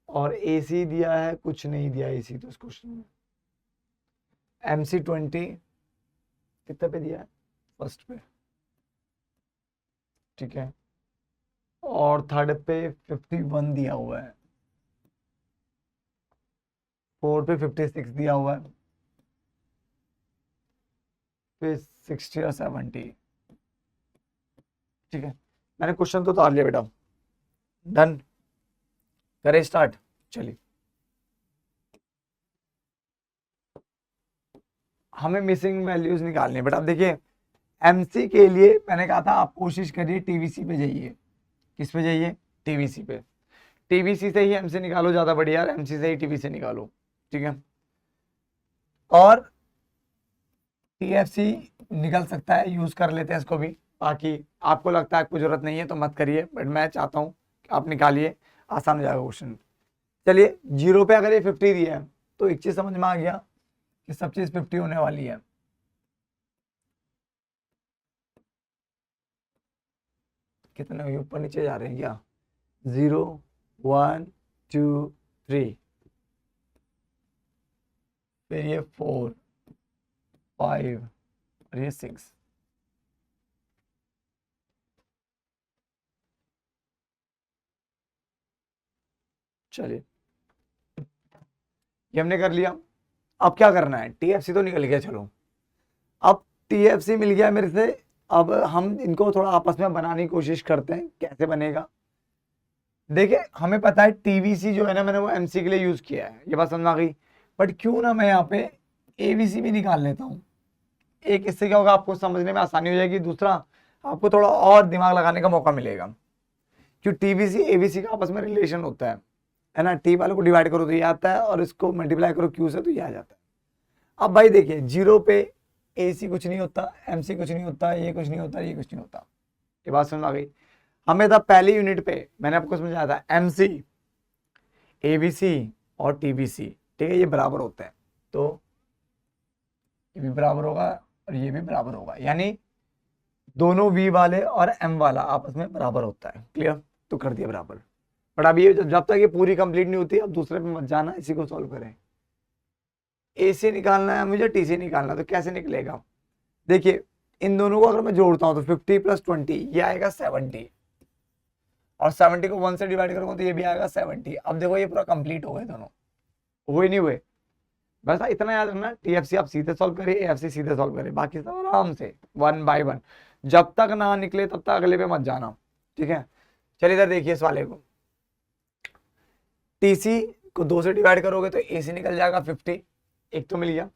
और एसी दिया है, कुछ नहीं दिया एसी तो इस क्वेश्चन में। एमसी 20 कितने पे दिया है, फर्स्ट पे, ठीक है, और थर्ड पे 51 दिया हुआ है, फोर्थ पे 56 दिया हुआ है, फिर 60 और 70, ठीक है। मैंने क्वेश्चन तो उतार लिया बेटा, डन, करें स्टार्ट, चलिए। हमें मिसिंग वैल्यूज निकालनी है बेटा। अब देखिए एमसी के लिए मैंने कहा था आप कोशिश करिए टीवीसी पे जाइए। किस पे जाइए, टीवीसी पे। टीवीसी से ही एमसी निकालो, ज्यादा बढ़िया, एमसी से ही टीवीसी निकालो, ठीक है। और टीएफसी निकल सकता है, यूज कर लेते हैं इसको भी। बाकी आपको लगता है आपको जरूरत नहीं है तो मत करिए, बट मैं चाहता हूँ कि आप निकालिए, आसान हो जाएगा क्वेश्चन। चलिए 0 पे अगर ये 50 दिया है तो एक चीज समझ में आ गया कि सब चीज 50 होने वाली है। कितने ऊपर नीचे जा रहे हैं क्या, 0 1 2 3, फिर ये 4 5 और ये 6, चलिए ये हमने कर लिया। अब क्या करना है, टीएफसी तो निकल गया, चलो अब टीएफसी मिल गया मेरे से। अब हम इनको थोड़ा आपस में बनाने की कोशिश करते हैं, कैसे बनेगा। देखिए हमें पता है टीवीसी जो है ना, मैंने वो एमसी के लिए यूज किया है, ये बात समझ आ गई। बट क्यों ना मैं यहाँ पे एबीसी भी निकाल लेता हूँ। एक, इससे क्या होगा, आपको समझने में आसानी हो जाएगी, दूसरा आपको थोड़ा और दिमाग लगाने का मौका मिलेगा। क्यों, टीवीसी एबीसी का आपस में रिलेशन होता है ना। टी वाले को डिवाइड करो तो ये आता है, और इसको मल्टीप्लाई करो क्यू से तो ये आ जाता है। अब भाई देखिए 0 पे एसी कुछ नहीं होता, एमसी कुछ नहीं होता, ये कुछ नहीं होता, ये कुछ नहीं होता। ये बात समझ आ गई। हमें था पहली यूनिट पे मैंने आपको समझाया था एमसी, एबीसी और टीबीसी, ठीक है, ये बराबर होते हैं। तो ये भी बराबर होगा और ये भी बराबर होगा, यानी दोनों वी वाले और एम वाला आपस में बराबर होता है। क्लियर, तो कर दिया बराबर। बट अब ये जब तक ये पूरी कंप्लीट नहीं होती, अब दूसरे पे मत जाना, इसी को सॉल्व करें। एसी निकालना है मुझे, टीसी निकालना है, तो कैसे निकलेगा। देखिए इन दोनों को अगर मैं जोड़ता हूं तो 50 + 20 ये आएगा 70, और 70 को 1 से डिवाइड करूंगा तो ये भी आएगा 70। अब देखो ये पूरा कंप्लीट हो गए, दोनों हुए नहीं हुए। बस इतना याद रखना, टीएफसी आप सीधे सॉल्व करिए, एएफसी सीधे सॉल्व करिए, बाकी सब आराम से 1 बाय 1। जब तक ना निकले तब तक अगले पे मत जाना, ठीक है। चलिए इधर देखिए इस वाले को, टीसी को 2 से डिवाइड करोगे तो एसी निकल जाएगा 50, एक तो मिल गया।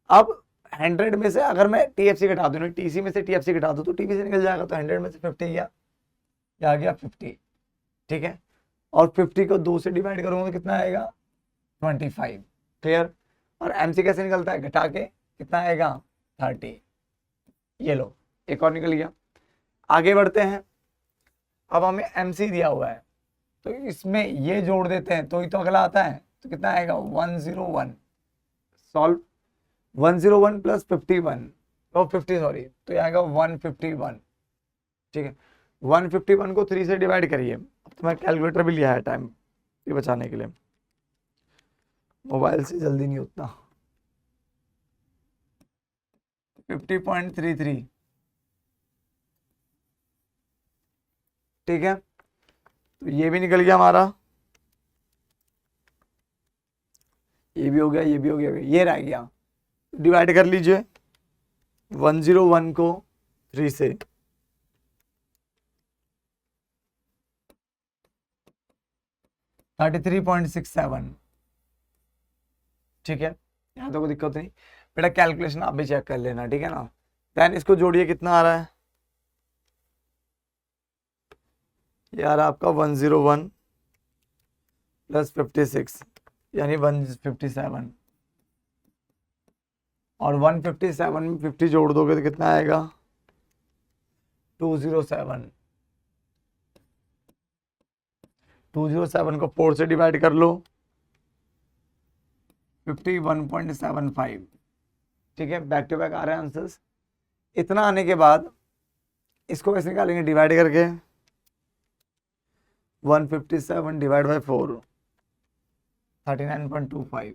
अब 100 में से अगर मैं टीएफसी घटा दूं, टीसी में से टीएफसी घटा दूं तो टीबी से निकल जाएगा, तो 100 में से 50 गया, ये आ गया 50, ठीक है। और 50 को 2 से डिवाइड करूंगा तो कितना आएगा, 25। क्लियर। और एमसी कैसे निकलता है, घटा के कितना आएगा, 30। ये लो एक और निकल गया। आगे बढ़ते हैं। अब हमें एमसी दिया हुआ है तो इसमें ये जोड़ देते हैं तो ही तो अगला आता है, तो कितना आएगा, 101। सॉल्व, 101 + 51 तो 50, सॉरी, तो ये आएगा 151, ठीक है। 151 को 3 से डिवाइड करिए। अब तो मैं कैलकुलेटर भी लिया है टाइम ये बचाने के लिए, मोबाइल से जल्दी नहीं उतना। 50.33, ठीक है। तो ये भी निकल गया हमारा, ये भी हो गया, ये भी हो गया, ये रह गया। डिवाइड कर लीजिए 101 को 3 से, थर्टी 33.67, ठीक है। यहाँ तो कोई दिक्कत नहीं बेटा, कैलकुलेशन आप भी चेक कर लेना, ठीक है ना। देन इसको जोड़िए, कितना आ रहा है, ये आ रहा है आपका 101 + 56 यानी 157, और 157 में 50 जोड़ दोगे तो कितना आएगा 207। 207 को 4 से डिवाइड कर लो 51.75। ठीक है, बैक टू बैक आ रहे हैं आंसर्स। इतना आने के बाद इसको कैसे निकालेंगे, डिवाइड करके 157 डिवाइड बाई 4 39.25।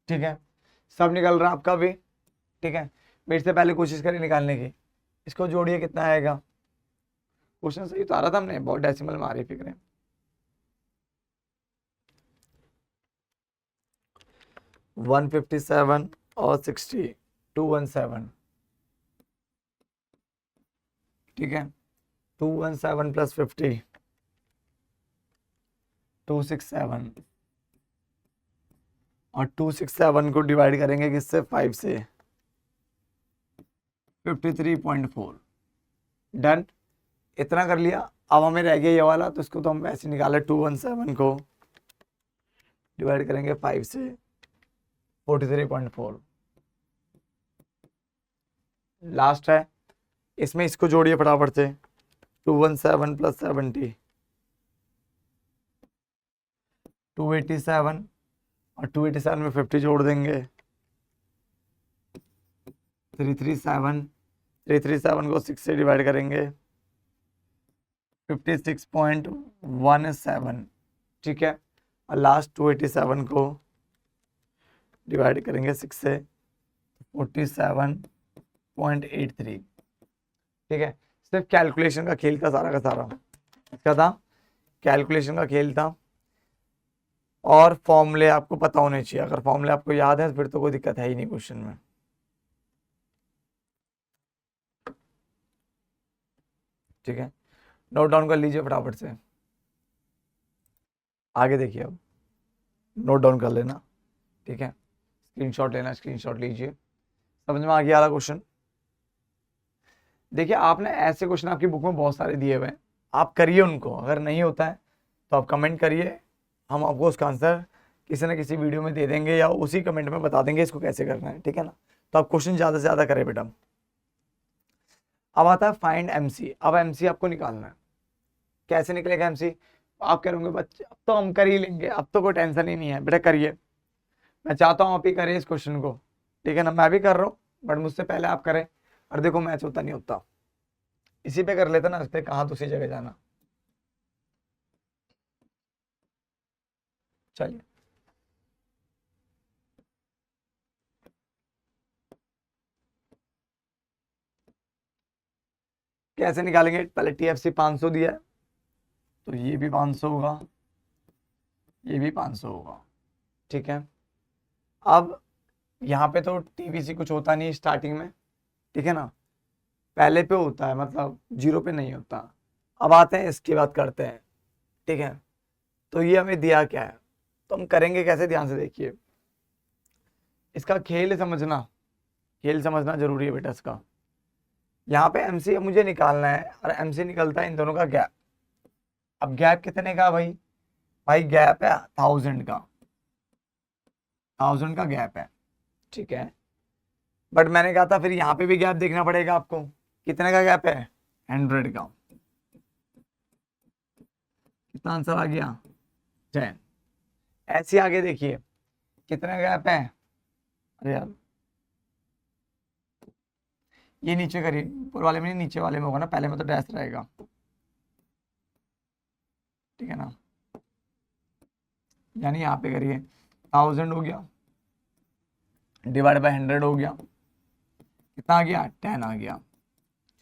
ठीक है, सब निकल रहा है आपका भी। ठीक है, मेरे से पहले कोशिश करिए निकालने की। इसको जोड़िए कितना आएगा, क्वेश्चन सही उतारा था हमने, बहुत डेसिमल में आ रही फिक्र है। 157 और 60 217। ठीक है, 217 प्लस 50 267 और 267 को डिवाइड करेंगे किससे 5 से 53.4। डन, इतना कर लिया। अब हमें रह गया ये वाला, तो इसको तो हम ऐसे निकाले 217 को डिवाइड करेंगे 5 से 43.4। लास्ट है, इसमें इसको जोड़िए फटाफट से 217 प्लस 70 287 और 287 में 50 जोड़ देंगे 337 को 6 से डिवाइड करेंगे 56.17। ठीक है, और लास्ट 287 को डिवाइड करेंगे 6 से 47.83। ठीक है, सिर्फ कैलकुलेशन का खेल था सारा का सारा, इसका था कैलकुलेशन का खेल था। और फॉर्मूले आपको पता होने चाहिए, अगर फॉर्मूले आपको याद है फिर तो कोई दिक्कत है ही नहीं क्वेश्चन में। ठीक है, नोट डाउन कर लीजिए फटाफट से, आगे देखिए, अब नोट डाउन कर लेना। ठीक है, स्क्रीनशॉट लेना, स्क्रीनशॉट लीजिए। समझ में आ गया वाला क्वेश्चन। देखिए, आपने ऐसे क्वेश्चन आपकी बुक में बहुत सारे दिए हुए हैं, आप करिए उनको, अगर नहीं होता है तो आप कमेंट करिए, हम आपको उसका आंसर किसी न किसी वीडियो में दे देंगे या उसी कमेंट में बता देंगे इसको कैसे करना है। ठीक है ना, तो आप क्वेश्चन ज़्यादा से ज़्यादा करें बेटा। अब आता है फाइंड एमसी। अब एमसी आपको निकालना है, कैसे निकलेगा एमसी। आप कह रहे बच्चे अब तो हम कर ही लेंगे, अब तो कोई टेंशन ही नहीं है बेटा, करिए। मैं चाहता हूँ आप ही करें इस क्वेश्चन को। ठीक है ना, मैं भी कर रहा हूँ बट मुझसे पहले आप करें। और देखो मैच होता नहीं होता, इसी पे कर लेते ना, इस पे कहाँ दूसरी जगह जाना। चलिए, कैसे निकालेंगे, पहले टीएफसी 500 दिया है तो ये भी 500 होगा, ये भी 500 होगा। ठीक है, अब यहाँ पे तो टीवीसी कुछ होता नहीं स्टार्टिंग में। ठीक है ना, पहले पे होता है, मतलब जीरो पे नहीं होता। अब आते हैं इसकी बात करते हैं। ठीक है, तो ये हमें दिया क्या है, तो हम करेंगे कैसे, ध्यान से देखिए। इसका खेल समझना, खेल समझना जरूरी है बेटा इसका। यहाँ पे एमसी मुझे निकालना है और एमसी निकलता है इन दोनों का गैप। अब गैप कितने का भाई, भाई गैप है 1000 का, 1000 का गैप है। ठीक है, बट मैंने कहा था फिर यहाँ पे भी गैप देखना पड़ेगा आपको, कितने का गैप है 100 का। कितना आंसर आ गया 10। ऐसे आगे देखिए कितने गैप है, अरे यार ये नीचे करिए, ऊपर वाले में नहीं नीचे वाले में होगा ना, पहले में तो डैश रहेगा। ठीक है ना, यानी यहाँ पे करिए 1000 हो गया डिवाइड बाय 100 हो गया, कितना आ गया 10 आ गया।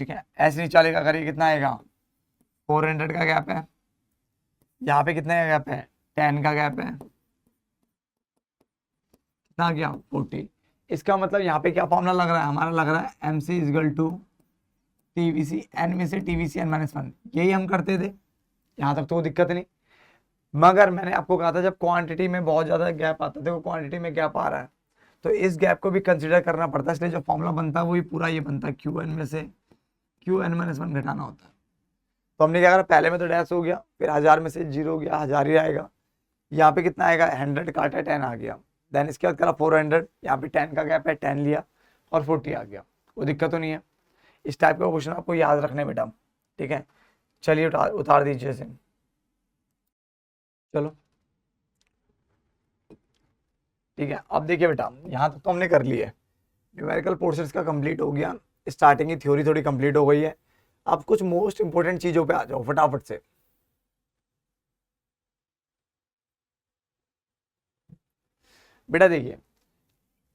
ठीक है, ऐसे नीचे वाले का करिए, कितना आएगा 400 का गैप है, यहाँ पे कितने का गैप है 10 का गैप है, कितना आ गया 40। इसका मतलब यहाँ पे क्या फॉर्मूला लग रहा है हमारा, लग रहा है M C is equal to TVC एन में से टीवीसी एन माइनस 1, यही हम करते थे, यहाँ तक तो दिक्कत नहीं। मगर मैंने आपको कहा था जब क्वांटिटी में बहुत ज़्यादा गैप आता है, देखो क्वांटिटी में गैप आ रहा है तो इस गैप को भी कंसिडर करना पड़ता है, इसलिए जो फॉर्मूला बनता है वही पूरा ये बनता है, क्यू एन में से क्यू एन माइनस 1 घटाना होता है। तो हमने क्या करा, पहले में तो डैश हो गया, फिर 1000 में से 0 हो गया, 1000 ही आएगा। यहाँ पे कितना आएगा 100 काटा 10 आ गया, देन इसके बाद करा 400, यहाँ पे 10 का गैप है, 10 लिया और 40 आ गया, कोई दिक्कत तो नहीं है। इस टाइप का क्वेश्चन आपको याद रखना है बेटा, ठीक है। चलिए उतार दीजिए इसे, चलो ठीक है। अब देखिए बेटा, यहाँ तक तो हमने कर लिया है, न्यूमेरिकल पोर्शन का कंप्लीट हो गया, स्टार्टिंग की थ्योरी थोड़ी कंप्लीट हो गई है। अब कुछ मोस्ट इंपोर्टेंट चीजों पे आ जाओ फटाफट से। बेटा देखिए,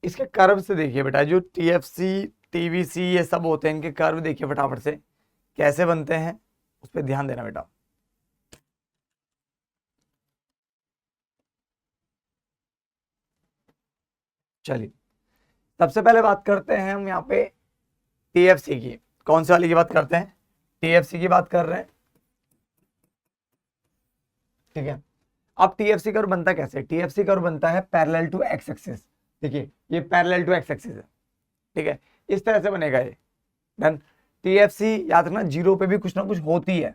इसके कर्व से देखिए बेटा, जो टीएफसी टीवीसी ये सब होते हैं, इनके कर्व देखिए फटाफट से कैसे बनते हैं, उस पर ध्यान देना बेटा। चलिए सबसे पहले बात करते हैं हम यहाँ पे टीएफसी की। कौन सी वाली की बात करते हैं? टीएफसी की बात कर रहे हैं, ठीक है। अब टीएफसी कर्व बनता कैसे? टीएफसी कर्व बनता है पैरेलल टू एक्स एक्सिस। देखिए ये पैरेलल टू एक्स एक्सिस है, ठीक है, इस तरह से बनेगा ये। डन। टीएफसी याद रखना जीरो पे भी कुछ ना कुछ होती है,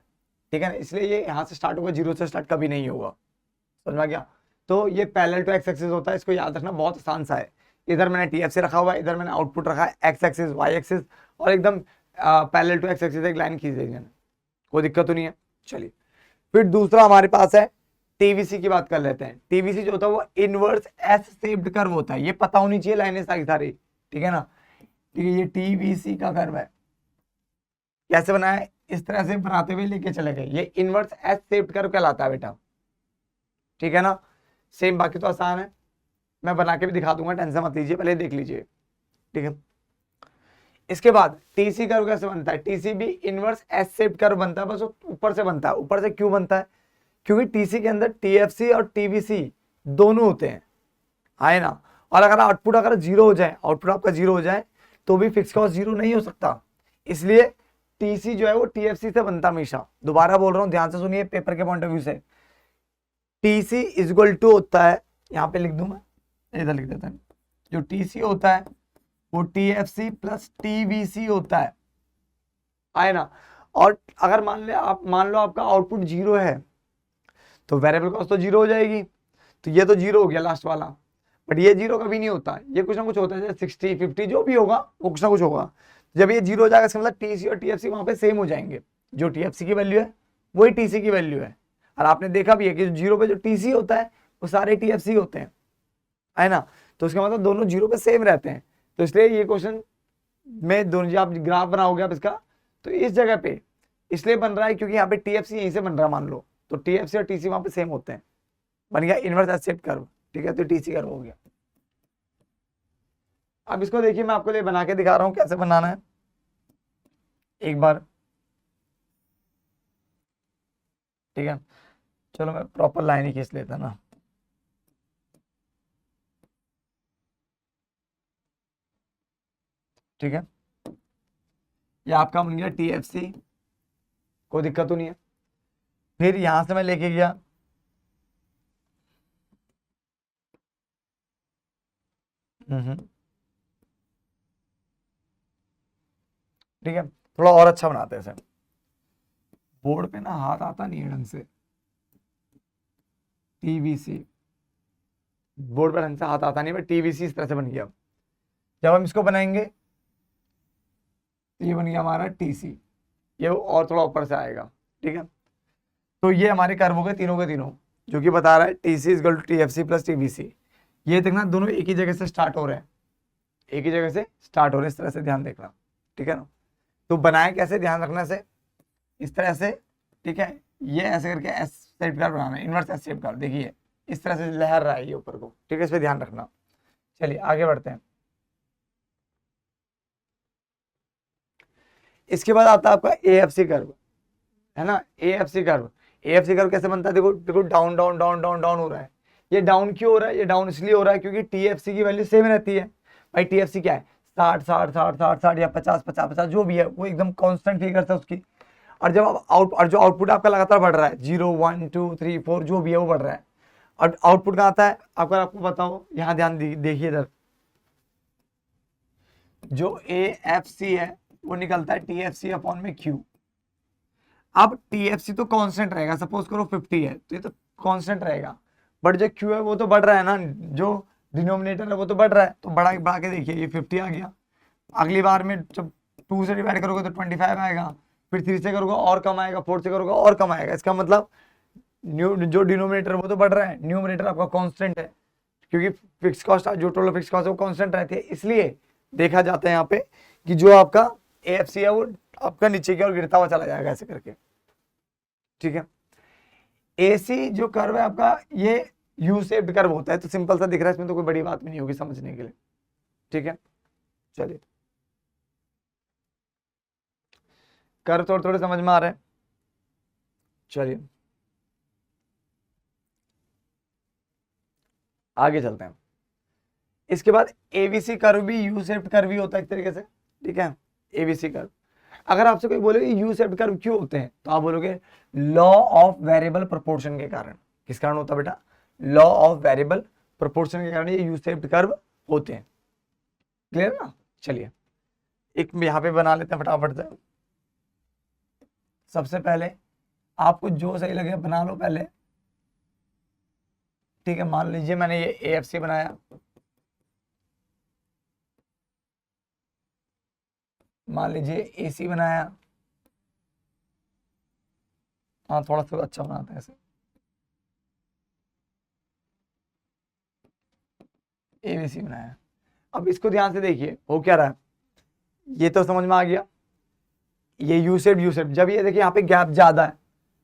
ठीक है ना, इसलिए ये यहाँ से स्टार्ट होगा, जीरो से स्टार्ट कभी नहीं होगा, समझ में गया। तो ये पैरेलल टू एक्स एक्सिस होता है, इसको याद रखना, बहुत आसान सा है। इधर मैंने टीएफसी रखा हुआ है, इधर मैंने आउटपुट रखा है एक्स एक्सिस वाई एक्सिस, और एकदम पैरेलल टू एक्स एक्सिस एक लाइन खींच देंगे, कोई दिक्कत तो नहीं है। चलिए फिर दूसरा हमारे पास है टीवीसी की बात कर लेते हैं। टीवीसी जो होता है वो इनवर्स एस शेप्ड कर्व होता है, ये पता होनी चाहिए लाइनें सारी, ठीक है ना। ठीक है, ये टीवीसी का कर्व है, कैसे बना है, इस तरह से बनाते हुए लेके चले गए, ये इनवर्स एस शेप्ड कर्व कहलाता है बेटा, ठीक है ना। सेम, बाकी तो आसान है, मैं बना के भी दिखा दूंगा, टेंशन मत लीजिए, पहले देख लीजिए, ठीक है। इसके बाद टीसी कर्व कैसे बनता है? टीसी भी इनवर्स एस शेप्ड कर्व बनता है, बस वो ऊपर से बनता है। ऊपर से क्यों बनता है? क्योंकि टीसी के अंदर टीएफसी और टीवीसी दोनों होते हैं, है ना। और अगर आउटपुट अगर जीरो हो जाए, आउटपुट आपका जीरो हो जाए, तो भी फिक्स कॉस्ट जीरो नहीं हो सकता, इसलिए टीसी जो है वो टीएफसी से बनता हमेशा। दोबारा बोल रहा हूं, ध्यान से सुनिए पेपर के पॉइंट ऑफ व्यू से। टीसी इज इक्वल टू होता है, यहाँ पे लिख दूं मैं, इधर लिख देता है, जो टीसी होता है वो टीएफसी प्लस टीवीसी होता है ना। और अगर मान लो आपका आउटपुट जीरो है, तो वेरिएबल कॉस्ट तो जीरो हो जाएगी, तो ये तो जीरो हो गया लास्ट वाला। बट ये जीरो कभी नहीं होता, ये कुछ ना कुछ होता है, जैसे 60 50 जो भी होगा वो कुछ ना कुछ होगा। जब ये जीरो हो जाएगा, इसका मतलब टीसी और टीएफसी वहां पे सेम हो जाएंगे, जो टीएफसी की वैल्यू है वही टीसी की वैल्यू है। और आपने देखा भी है कि जीरो पे जो टीसी होता है वो सारे टीएफसी होते हैं, है ना। तो उसका मतलब दोनों जीरो पे सेम रहते हैं, तो इसलिए ये क्वेश्चन में दोनों, जब आप ग्राफ बनाओगे आप इसका, तो इस जगह पे इसलिए बन रहा है क्योंकि यहाँ पे टीएफसी यहीं से बन रहा है, मान लो, तो टीएफसी और टीसी वहां पे सेम होते हैं, बन गया इनवर्स एस शेप्ड कर्व, ठीक है, तो टीसी कर्व हो गया। अब इसको देखिए, मैं आपको लिए बना के दिखा रहा हूं कैसे बनाना है एक बार, ठीक है। चलो मैं प्रॉपर लाइन ही खींच लेता ना, ठीक है। ये आपका बन गया टीएफसी, कोई दिक्कत तो नहीं है। फिर यहां से मैं लेके गया, ठीक है, थोड़ा और अच्छा बनाते हैं इसे, बोर्ड पे ना हाथ आता नहीं है ढंग से, टीवीसी बोर्ड पे ढंग से हाथ आता नहीं है, टीवीसी इस तरह से बन गया। जब हम इसको बनाएंगे तो ये बन गया हमारा टीसी, ये और थोड़ा ऊपर से आएगा, ठीक है। तो ये हमारे कर्व हो गए तीनों के तीनों, जो कि बता रहा है TC is equal to TFC plus TVC. ये देखना दोनों एक ही जगह से स्टार्ट हो रहे हैं, एक ही जगह से स्टार्ट हो रहे हैं, इस तरह से ध्यान देखना, ठीक है ना। तो बनाए कैसे, ध्यान रखना से, इस तरह से, ठीक है, ये ऐसे करके एस शेप कर्व बनाना है, इनवर्स एस शेप कर्व, देखिए इस तरह से लहर रहा है ये ऊपर को, ठीक है, इस पर ध्यान रखना। चलिए आगे बढ़ते हैं। इसके बाद आता है आपका एएफसी कर्व, है ना। एएफसी कर्व, एएफसी कर्व कैसे बनता है? देखो देखो, down down down down down हो रहा है। ये डाउन क्यों हो रहा है? ये डाउन इसलिए हो रहा है क्योंकि टीएफसी की वैल्यू सेम रहती है। भाई टीएफसी क्या है, 60 या 50 जो भी है, वो एकदम कांस्टेंट फिगर है उसकी। और जब जो आउटपुट आपका लगातार बढ़ रहा है, 0 1 2 3 4 जो भी है वो बढ़ रहा है, और आउटपुट कहाँ आता है आपका, आपको बताओ, यहाँ ध्यान देखिए इधर, जो एएफसी है वो निकलता है टीएफसी अपॉन में क्यू। अब टीएफसी तो कांस्टेंट रहेगा, सपोज करो 50 है तो ये तो कांस्टेंट रहेगा, बट जो क्यू है वो तो बढ़ रहा है ना, जो डिनोमिनेटर है वो तो बढ़ रहा है, तो बढ़ा के देखिए ये 50 आ गया। अगली बार में जब 2 से डिवाइड करोगे तो 25 आएगा, फिर 3 से करोगे और कम आएगा, 4 से करोगे और कम आएगा। इसका मतलब जो डिनोमिनेटर वो तो बढ़ रहा है, न्यूमरेटर आपका कांस्टेंट है, क्योंकि फिक्स कॉस्ट जो टोटल फिक्स कॉस्ट है वो कांस्टेंट रहती है। इसलिए देखा जाता है यहाँ पे कि जो आपका AFC है वो आपका नीचे की ओर गिरता हुआ चला जाएगा ऐसे करके, ठीक है। AC जो कर्व है आपका ये यू शेप्ड कर्व होता है, तो सिंपल सा दिख रहा है, इसमें तो कोई बड़ी बात नहीं होगी समझने के लिए, ठीक है। चलिए कर्व थोड़े थोड़े समझ में आ रहे हैं। चलिए आगे चलते हैं। इसके बाद ABC कर्व भी यू शेप्ड कर्व ही होता है एक तरीके से, ठीक है। ABC कर्व, अगर आपसे कोई बोले यू शेप्ड कर्व क्यों होते हैं, तो आप बोलोगे लॉ ऑफ वेरिएबल प्रोपोर्शन के कारण। किस कारण होता है बेटा? लॉ ऑफ वेरिएबल प्रोपोर्शन के कारण ये यू शेप्ड कर्व होते हैं। क्लियर ना? चलिए एक यहाँ पे बना लेते हैं फटाफट से। सबसे पहले आपको जो सही लगे बना लो पहले, ठीक है। मान लीजिए मैंने ये AFC बनाया, मान लीजिए AC बनाया, हाँ थोड़ा सा अच्छा बनाता है ऐसे, ABC बनाया। अब इसको ध्यान से देखिए हो क्या रहा है, ये तो समझ में आ गया, ये यू शेप। जब ये देखिए यहाँ पे गैप ज्यादा है,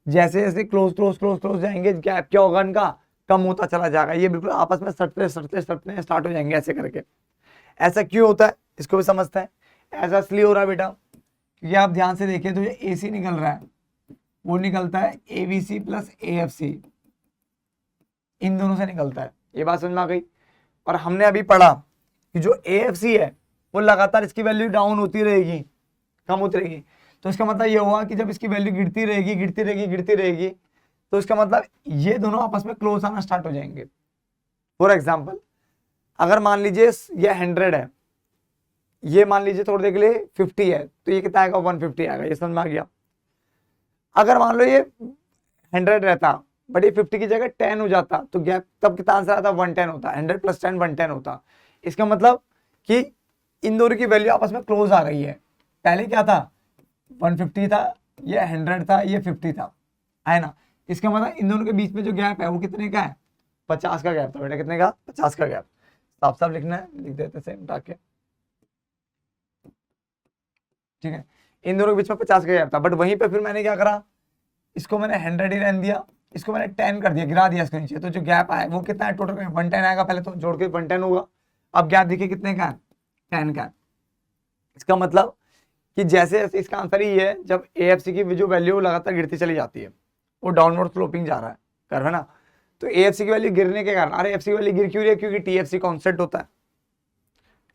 जैसे जैसे क्लोज जाएंगे गैप क्या होगा इनका, कम होता चला जाएगा। ये बिल्कुल आपस में सटते स्टार्ट हो जाएंगे ऐसे करके। ऐसा क्यों होता है इसको भी समझते हैं। ऐसा इसलिए हो रहा है बेटा क्योंकि आप ध्यान से देखिए तो ये AC निकल रहा है, वो निकलता है ABC प्लस AFC, इन दोनों से निकलता है। ये बात समझ में आ गई। और हमने अभी पढ़ा कि जो AFC है वो लगातार इसकी वैल्यू डाउन होती रहेगी, कम होती रहेगी। तो इसका मतलब ये हुआ कि जब इसकी वैल्यू गिरती रहेगी तो इसका मतलब ये दोनों आपस में क्लोज आना स्टार्ट हो जाएंगे। फॉर एग्जाम्पल अगर मान लीजिए ये 100 है, ये मान लीजिए थोड़ी देर के लिए 50 है, तो ये कितना आएगा? 150 आएगा। ये समझ में आ गया। अगर मान लो ये 100 रहता बट ये 50 की जगह 10 हो जाता, तो गैप तब कितना आंसर आता? 110 होता। 100 + 10 110 होता। इसका मतलब कि इन दोनों की वैल्यू आपस में क्लोज आ गई है। पहले क्या था? 150 था, ये 100 था, ये 50 था, है ना। इसका मतलब इन दोनों के बीच में जो गैप है वो कितने का है? 50 का गैप था बेटा। कितने का? 50 का गैप। साफ साफ लिखना है, लिख देते सेम टाके, ठीक है। इन दोनों के बीच में 50 का गैप था, बट वहीं पे फिर मैंने क्या करा, इसको मैंने 100 ही रहने दिया, इसको मैंने 10 कर दिया, गिरा दिया इसके नीचे। तो जो गैप आया वो कितना है? टोटल 110 आएगा। पहले तो जोड़ के 110 होगा। अब गैप देखिए कितने का है? 10 का। इसका मतलब कि जैसे इसका आंसर ही है, जब AFC की जो वैल्यू लगातार गिरती चली जाती है, वो डाउनवर्ड स्लोपिंग जा रहा है कर्व, है ना। तो AFC की वैल्यू गिरने के कारण, अरे AFC की वैल्यू गिर क्यों रही है? क्योंकि TFC कांस्टेंट होता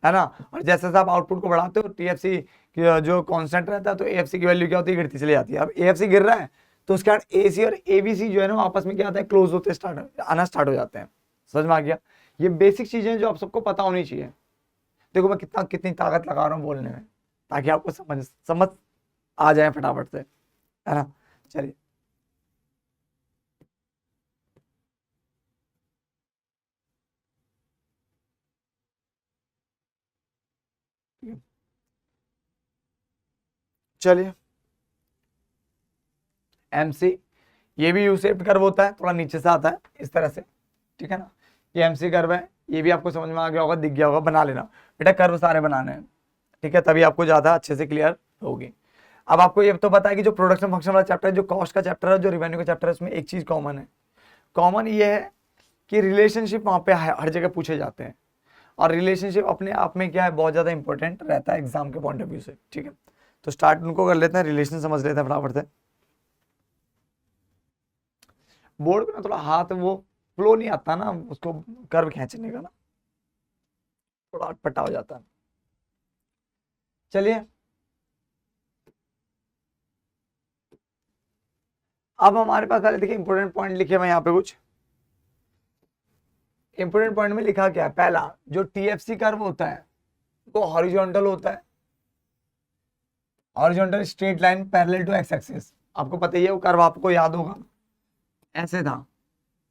है ना। और जैसे जैसे आप आउटपुट को बढ़ाते हो TFC जो कांस्टेंट रहता है, तो AFC की वैल्यू क्या होती है? गिरती चली जाती है। अब AFC गिर रहा है तो उसके बाद AC और ABC जो है ना आपस में क्या आता है? क्लोज होते आना स्टार्ट हो जाते हैं। समझ में आ गया? ये बेसिक चीजें जो आप सबको पता होनी चाहिए। देखो मैं कितनी ताकत लगा रहा हूँ बोलने में, ताकि आपको समझ आ जाए फटाफट से, है ना। चलिए चलिए MC, ये भी यू शेप्ड कर्व होता है, थोड़ा नीचे से आता है इस तरह से, ठीक है ना। ये MC कर्व है, ये भी आपको समझ में आ गया होगा, दिख गया होगा। बना लेना बेटा, कर्व सारे बनाने हैं, ठीक है, तभी आपको ज्यादा अच्छे से क्लियर होगी। अब आपको ये तो पता है कि जो प्रोडक्शन फंक्शन वाला चैप्टर है, जो कॉस्ट का चैप्टर है, जो रिवेन्यू का चैप्टर है, उसमें एक चीज कॉमन है। कॉमन ये है कि रिलेशनशिप वहां पे हर जगह पूछे जाते हैं, और रिलेशनशिप अपने आप में क्या है? बहुत ज्यादा इंपॉर्टेंट रहता है एग्जाम के पॉइंट ऑफ व्यू से, ठीक है। तो स्टार्ट उनको कर लेते हैं, रिलेशन समझ लेते हैं फटाफट से। बोर्ड पे ना थोड़ा हाथ वो फ्लो नहीं आता ना, उसको कर्व खींचने का ना थोड़ा अटपटा हो जाता है। चलिए अब हमारे पास पहले देखिए इंपॉर्टेंट पॉइंट लिखे हुए यहाँ पे। कुछ इंपॉर्टेंट पॉइंट में लिखा क्या है? पहला, जो TFC कर्व होता है वो हॉरिजॉन्टल होता है, horizontal straight line parallel to X axis. आपको पता ही है वो कर्व, आपको याद होगा ऐसे था,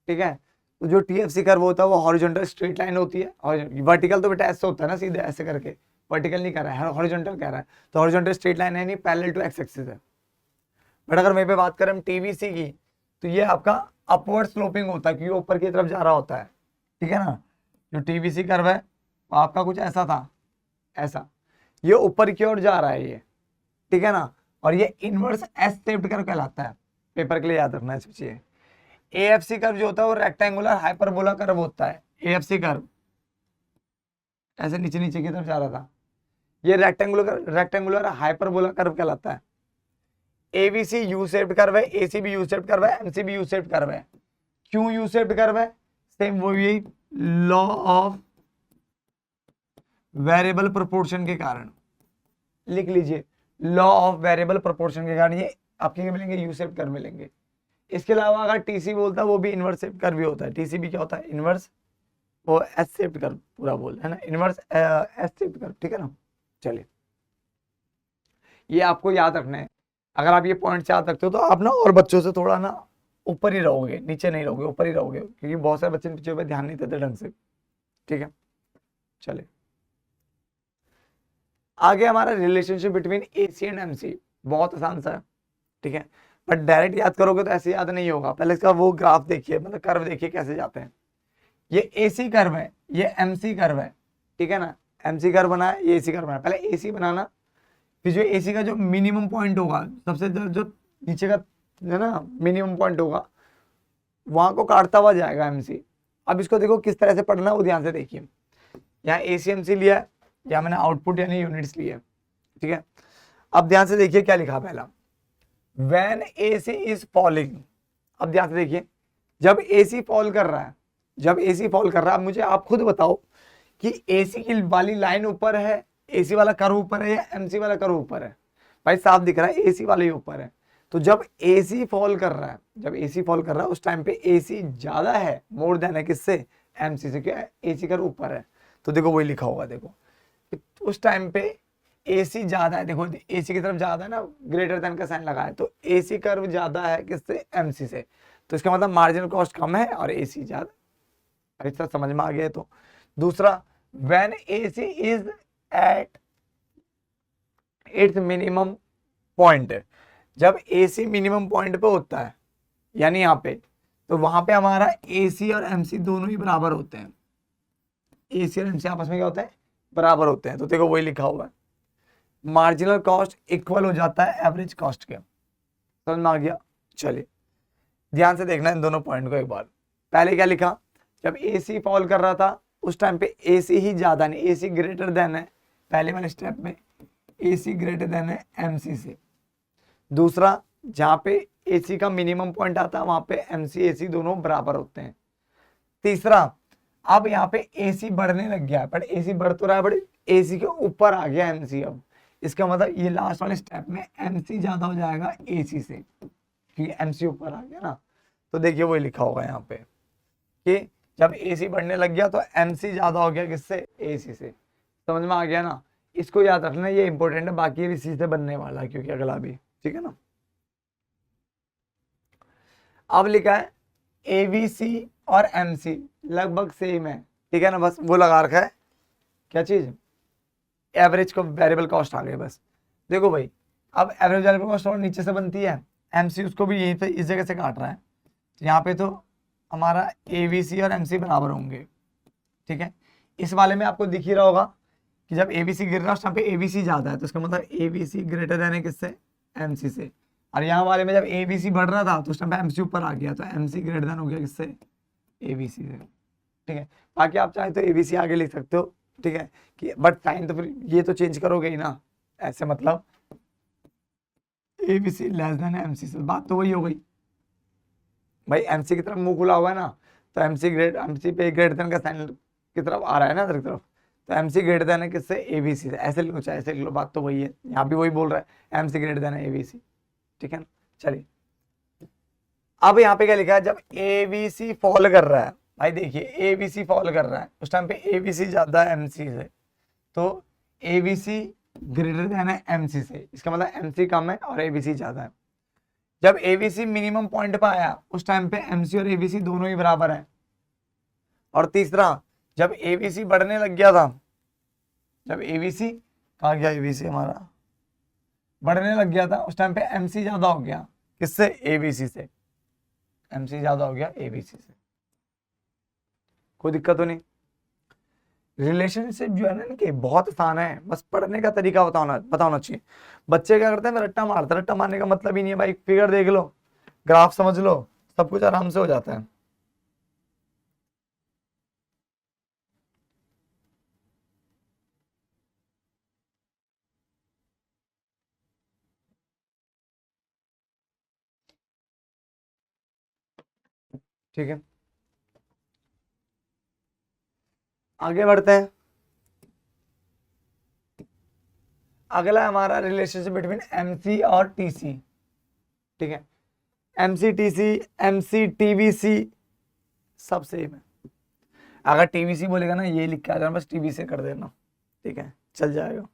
ठीक है। तो जो TFC कर्व होता है वो हॉरिजॉन्टल स्ट्रेट लाइन होती है, और वर्टिकल तो बेटा ऐसे होता है ना, सीधे ऐसे करके, वर्टिकल नहीं कर रहा है, हॉरिजॉन्टल कह रहा है, तो हॉरिजॉन्टल स्ट्रेट लाइन है नहीं, पैरेलल टू एक्स एक्सिस है। बट अगर मेरे पे बात करें हम TVC की, तो ये आपका अपवर्ड स्लोपिंग होता है, क्योंकि ऊपर की तरफ जा रहा होता है, ठीक है ना। जो TVC कर्व है वो आपका कुछ ऐसा था, ऐसा, ये ऊपर की ओर जा रहा है ये, ठीक है ना, और ये इनवर्स एस शेप्ड कर्व कहलाता है, पेपर के लिए याद रखना है इस चीज़। AFC कर्व जो होता है वो रेक्टेंगुलर हाइपरबोला कर्व होता है। AFC कर्व ऐसे नीचे नीचे की तरफ जा रहा था, ये रेक्टेंगुलर हाइपरबोला कर्व कहलाता है। ABC यू शेप्ड कर्व है, AC भी यू शेप्ड कर्व है, MC भी यू शेप्ड कर्व है। क्यों यू शेप्ड कर्व है? सेम वही लॉ ऑफ वेरिएबल प्रोपोर्शन के कारण, लिख लीजिए, लॉ ऑफ वेरिएबल प्रोपोर्शन के कारण ये आपके मिलेंगे, यू शेप्ड कर्व मिलेंगे। इसके अलावा अगर TC बोलता है वो भी इनवर्स शेप्ड कर्व भी होता है। TC भी क्या होता है? इनवर्स, वो एस शेप्ड कर्व पूरा बोल है ना, इनवर्स एस शेप्ड कर्व, ठीक है ना। चलिए, ये आपको याद रखना है। अगर आप ये पॉइंट याद रखते हो तो आप ना और बच्चों से थोड़ा ना ऊपर ही रहोगे, नीचे नहीं रहोगे, ऊपर ही रहोगे, क्योंकि बहुत सारे बच्चे बच्चों पे ध्यान नहीं देते ढंग से, ठीक है। चलिए, आगे हमारा relationship between AC and MC, बहुत आसान सा है, ठीक है, बट डायरेक्ट याद करोगे तो ऐसे याद नहीं होगा। पहले इसका वो ग्राफ देखिए, मतलब कर्व देखिए कैसे जाते हैं। ये AC कर्व है, ये MC कर्व है, ठीक है ना। MC कर्व बना है, ये AC कर्व बना है। पहले AC बनाना, फिर जो AC का जो मिनिमम पॉइंट होगा, सबसे जो नीचे का है ना मिनिमम पॉइंट होगा, वहां को काटता हुआ जाएगा MC। अब इसको देखो किस तरह से पढ़ना है वो ध्यान से देखिए। यहाँ ACMC लिया है, या मैंने आउटपुट यानी यूनिट्स लिए, ठीक है। अब ध्यान से देखिए क्या लिखा पहला, When AC is falling। अब ध्यान से देखिए, जब AC फॉल कर रहा है, जब AC फॉल कर रहा है, अब मुझे आप खुद बताओ कि AC की वाली लाइन ऊपर है, AC वाला कर्व ऊपर है, या MC वाला कर्व ऊपर है? भाई साफ दिख रहा है AC वाला ही ऊपर है। तो जब AC फॉल कर रहा है, जब AC फॉल कर रहा है उस टाइम पे AC ज्यादा है, मोर देन है किससे? MC से। क्या है? AC कर्व ऊपर है, तो देखो वही लिखा होगा, देखो उस टाइम पे AC ज्यादा है, देखो AC की तरफ ज्यादा है ना, ग्रेटर देन का साइन लगा है, तो AC कर्व ज्यादा है किससे? MC से। तो इसका मतलब मार्जिनल कॉस्ट कम है और AC ज्यादा। इतना समझ में आ गया। तो दूसरा, when AC is at its minimum point, जब AC मिनिमम पॉइंट पे होता है, यानी यहाँ पे, तो वहां पे हमारा AC और MC दोनों ही बराबर होते हैं। AC और MC आपस में क्या होता है? बराबर होते हैं। तो देखो वही लिखा हुआ है, मार्जिनल कॉस्ट इक्वल हो जाता है एवरेज कॉस्ट के। समझ में आ गया? चलिए, ध्यान से देखना इन दोनों पॉइंट को एक बार। पहले क्या लिखा, जब AC फॉल कर रहा था उस टाइम पे AC ही ज्यादा नहीं, AC ग्रेटर देन है, पहले वाले स्टेप में AC ग्रेटर देन है MC से। दूसरा, जहां पे AC का मिनिमम पॉइंट आता है वहां पे MC AC दोनों बराबर होते हैं। तीसरा, अब यहाँ पे AC बढ़ने लग गया है, बट AC बढ़ तो रहा है, बट AC के ऊपर आ गया MC। अब इसका मतलब ये लास्ट वाले स्टेप में MC ज्यादा हो जाएगा AC से, क्योंकि MC ऊपर आ गया ना। तो देखिए वही लिखा होगा यहाँ पे कि जब AC बढ़ने लग गया तो MC ज्यादा हो गया किससे? AC से। समझ में आ गया ना? इसको याद रखना, ये इंपॉर्टेंट है, बाकी इसी से बनने वाला है क्योंकि अगला भी, ठीक है ना। अब लिखा है ABC और MC लगभग सेम है, ठीक है ना, बस वो लगा रखा है क्या चीज, एवरेज को वेरिएबल कॉस्ट आ गई बस। देखो भाई, अब एवरेज वेरिएबल कॉस्ट और नीचे से बनती है, MC उसको भी यहीं पे इस जगह से काट रहा है, तो यहाँ पे तो हमारा ABC और MC बराबर होंगे, ठीक है। इस वाले में आपको दिख ही रहा होगा कि जब ABC गिर रहा है उस टाइम पे ABC ज्यादा है, तो इसका मतलब ABC ग्रेटर देन है किससे? MC से। और यहाँ वाले में जब ABC बढ़ रहा था तो उस टाइम पे MC ऊपर आ गया, तो MC ग्रेटर देन हो गया किससे? ABC से, ठीक है। बाकी आप चाहे तो ABC आगे लिख सकते हो, ठीक है, कि बट साइन तो फिर ये तो चेंज करोगे ही ना, ऐसे मतलब ABC लेस देन MC से, बात तो वही हो गई भाई। MC की तरफ मुंह खुला हुआ है ना, तो MC पे ग्रेटर देन का साइन की तरफ आ रहा है ना इधर की तरफ, तो MC ग्रेटर देन है किससे? ABC से। ऐसे लिखो चाहे ऐसे लिख लो, बात तो वही है, यहाँ भी वही बोल रहा है, MC ग्रेटर देन है ABC, ठीक है ना। चलिए, अब यहाँ पे क्या लिखा है, जब ABC फॉल कर रहा है, भाई देखिए ABC फॉल कर रहा है उस टाइम पे ABC ज्यादा है MC से, तो ABC ग्रेटर देन है MC से, इसका मतलब MC कम है और ABC ज्यादा है। जब ABC मिनिमम पॉइंट पे आया उस टाइम पे MC और ABC दोनों ही बराबर है, और तीसरा, जब एबीसी बढ़ने लग गया था, जब एबीसी कहाँ गया, एबीसी हमारा बढ़ने लग गया था, उस टाइम पे एमसी ज्यादा हो गया, किससे, एबीसी से, एमसी ज्यादा हो गया एबीसी से। कोई दिक्कत तो नहीं। रिलेशनशिप जो है ना इनके बहुत आसान है, बस पढ़ने का तरीका बताना चाहिए। बच्चे क्या करते हैं, रट्टा मारते हैं, रट्टा मारने का मतलब ही नहीं है भाई, फिगर देख लो, ग्राफ समझ लो, सब कुछ आराम से हो जाता है। ठीक है, आगे बढ़ते हैं। अगला हमारा रिलेशनशिप बिटवीन एमसी और टीसी। ठीक है, एमसी टीसी, एमसी टीवीसी सब सेम है। अगर टीवीसी बोलेगा ना, ये लिख के आ जाना, बस टीवी से कर देना, ठीक है, चल जाएगा।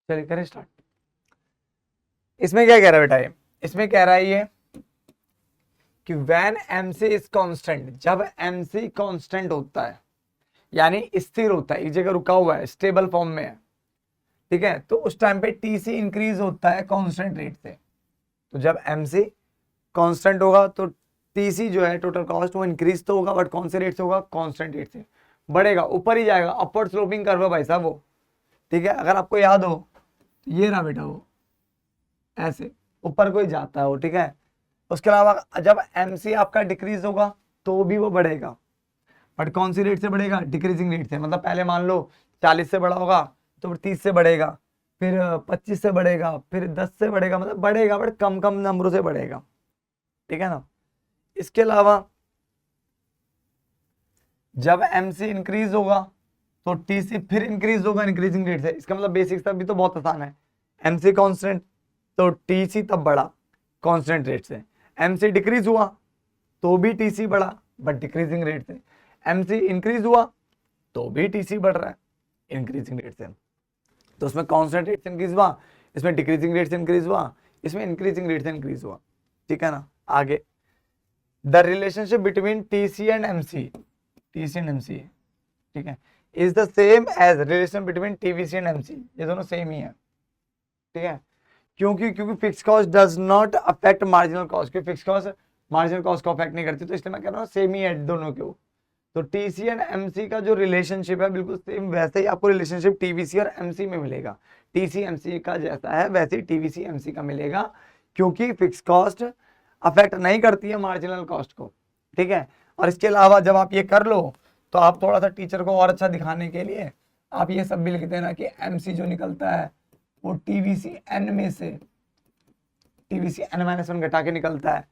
चलिए करें स्टार्ट। इसमें क्या कह रहा है बेटा, ये इसमें कह रहा है ये कि व्हेन एमसी इज कांस्टेंट, जब एमसी कांस्टेंट होता है यानी स्थिर होता है, एक जगह रुका हुआ है, स्टेबल फॉर्म में है, ठीक है, तो उस टाइम पे टीसी इंक्रीज होता है कांस्टेंट रेट से। तो जब एमसी कांस्टेंट होगा तो टीसी जो है टोटल कॉस्ट वो इंक्रीज तो होगा, बट कौन से रेट से होगा, कांस्टेंट रेट से बढ़ेगा, ऊपर ही जाएगा, अपवर्ड स्लोपिंग कर्व है भाई साहब वो। ठीक है, अगर आपको याद हो तो ये रहा बेटा, वो ऐसे ऊपर को ही जाता है वो, ठीक है। उसके अलावा जब एमसी आपका डिक्रीज होगा तो भी वो बढ़ेगा, बट कौन सी रेट से बढ़ेगा, डिक्रीजिंग रेट से। मतलब पहले मान लो 40 से बढ़ा होगा तो फिर 30 से बढ़ेगा, फिर 25 से बढ़ेगा, फिर 10 से बढ़ेगा, मतलब बढ़ेगा बट कम कम नंबरों से बढ़ेगा, ठीक है ना। इसके अलावा जब एमसी इंक्रीज होगा तो टीसी फिर इंक्रीज होगा इंक्रीजिंग रेट से। इसका मतलब बेसिक सब भी तो बहुत आसान है, एमसी कांस्टेंट तो टीसी तब बढ़ा कांस्टेंट रेट से, एमसी डिक्रीज हुआ तो भी टीसी बढ़ा बट डिक्रीजिंग रेट से, एमसी इंक्रीज हुआ तो भी टीसी बढ़ रहा है इंक्रीजिंग रेट से। तो उसमें कांस्टेंट रेट से इंक्रीज हुआ, इसमें डिक्रीजिंग रेट से इंक्रीज हुआ, इसमें इंक्रीजिंग रेट से इंक्रीज हुआ, ठीक है ना। आगे, the relationship between TC and MC, TC and MC, ठीक है, is the same as relation between TVC and MC, ये दोनों सेम ही है, ठीक है। क्योंकि fix cost does not affect marginal cost, क्योंकि फिक्स कॉस्ट मार्जिनल कॉस्ट को अफेक्ट नहीं करती, तो इसलिए मैं कह रहा हूँ सेम ही है दोनों के। तो टीसी एंड एमसी का जो रिलेशनशिप है बिल्कुल सेम वैसे ही आपको रिलेशनशिप टीवीसी और एमसी में मिलेगा, टीसी एमसी का जैसा है वैसे ही टीवीसी एमसी का मिलेगा, क्योंकि फिक्स कॉस्ट अफेक्ट नहीं करती है मार्जिनल कॉस्ट को, ठीक है। और इसके अलावा जब आप ये कर लो तो आप थोड़ा सा टीचर को और अच्छा दिखाने के लिए आप ये सब भी लिख देना कि एमसी जो निकलता है वो टीवीसी एन में से टीवीसी एन -1 घटा के निकलता है,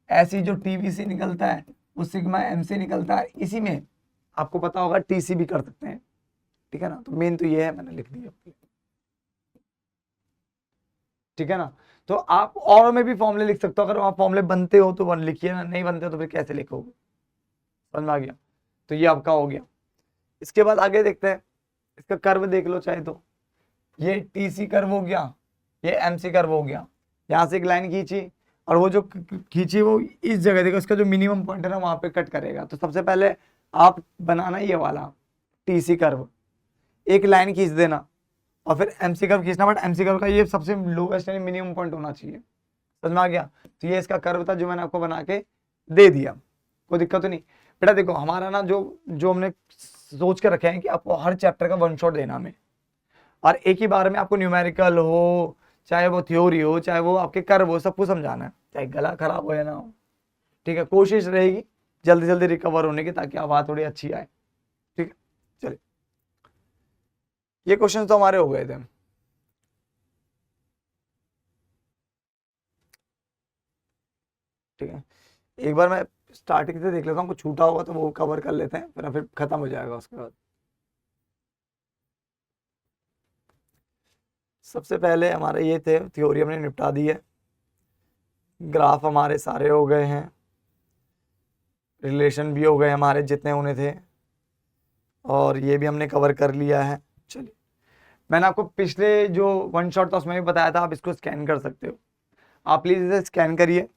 ऐसी जो टीवीसी निकलता है वो सिग्मा एम से निकलता है। इसी में आपको पता होगा टीसी भी कर सकते हैं, ठीक है ना। तो मेन तो ये है, मैंने लिख दिया, ठीक है ना। तो आप और में भी फॉर्मूले लिख सकते हो, अगर आप फॉर्मूले बनते हो तो लिखिए ना, नहीं बनते हो तो फिर कैसे लिखोगे, समझ में आ गया। तो ये आपका हो गया। इसके बाद आगे देखते हैं, इसका कर्व देख लो चाहे तो, ये टीसी कर्व हो गया, ये एमसी कर्व हो गया, यहाँ से एक लाइन खींची और वो जो खींची वो इस जगह देखो, इसका जो मिनिमम पॉइंट है ना वहां पे कट करेगा। तो सबसे पहले आप बनाना ये वाला टीसी कर्व, एक लाइन खींच देना और फिर एमसी कर्व खींचना, बट एमसी कर्व का ये सबसे लोवेस्ट यानी मिनिमम पॉइंट होना चाहिए, समझ में आ गया। तो ये इसका कर्व था जो मैंने आपको बना के दे दिया, कोई दिक्कत तो नहीं। बेटा देखो हमारा ना जो हमने सोच के रखे हैं कि आपको हर चैप्टर का वन शॉट देना हमें, और एक ही बार में आपको न्यूमेरिकल हो चाहे वो थ्योरी हो, चाहे वो आपके कर्व हो, सब कुछ समझाना है, चाहे गला खराब हो या ना हो। ठीक है, कोशिश रहेगी जल्दी जल्दी रिकवर होने की, ताकि आवाज़ थोड़ी अच्छी आए। ठीक है, चलिए ये क्वेश्चन तो हमारे हो गए थे। ठीक है, एक बार मैं स्टार्टिंग से देख लेता हूँ, कुछ छूटा होगा तो वो कवर कर लेते हैं, फिर खत्म हो जाएगा उसके बाद। सबसे पहले हमारे ये थे, थ्योरी हमने निपटा दी है, ग्राफ हमारे सारे हो गए हैं, रिलेशन भी हो गए हमारे जितने होने थे, और ये भी हमने कवर कर लिया है। चलिए, मैंने आपको पिछले जो वन शॉट था उसमें भी बताया था, आप इसको स्कैन कर सकते हो। आप प्लीज़ इसे स्कैन करिए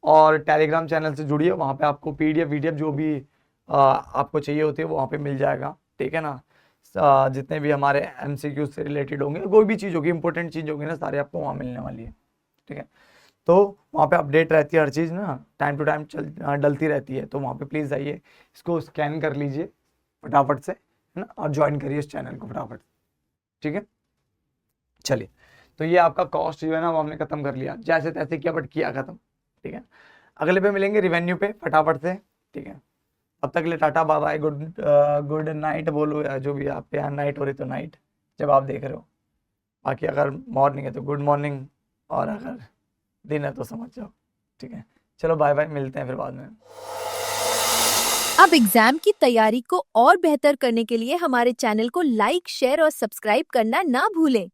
और टेलीग्राम चैनल से जुड़िए, वहाँ पे आपको पीडीएफ वीडीएफ जो भी आपको चाहिए होती है वो वहाँ पे मिल जाएगा। ठीक है ना, जितने भी हमारे एमसीक्यू से रिलेटेड होंगे, कोई भी चीज़ होगी, इंपॉर्टेंट चीज़ होगी ना, सारे आपको वहाँ मिलने वाली है। ठीक है, तो वहाँ पे अपडेट रहती है हर चीज़ ना, टाइम टू टाइम डलती रहती है, तो वहाँ पे प्लीज़ आइए, इसको स्कैन कर लीजिए फटाफट से, है ना, और ज्वाइन करिए इस चैनल को फटाफट। ठीक है, चलिए, तो ये आपका कॉस्ट जो है ना वो हमने खत्म कर लिया, जैसे तैसे किया बट किया खत्म। ठीक है, अगले पे मिलेंगे रिवेन्यू पे फटाफट से। ठीक है, अब तक के लिए tata bye bye, good night बोलो, या जो भी आप यहाँ नाइट हो रही तो नाइट जब आप देख रहे हो, बाकी अगर मॉर्निंग है तो गुड मॉर्निंग, और अगर दिन है तो समझ जाओ। ठीक है, चलो बाय बाय, मिलते हैं फिर बाद में। अब एग्जाम की तैयारी को और बेहतर करने के लिए हमारे चैनल को लाइक, शेयर और सब्सक्राइब करना ना भूलें।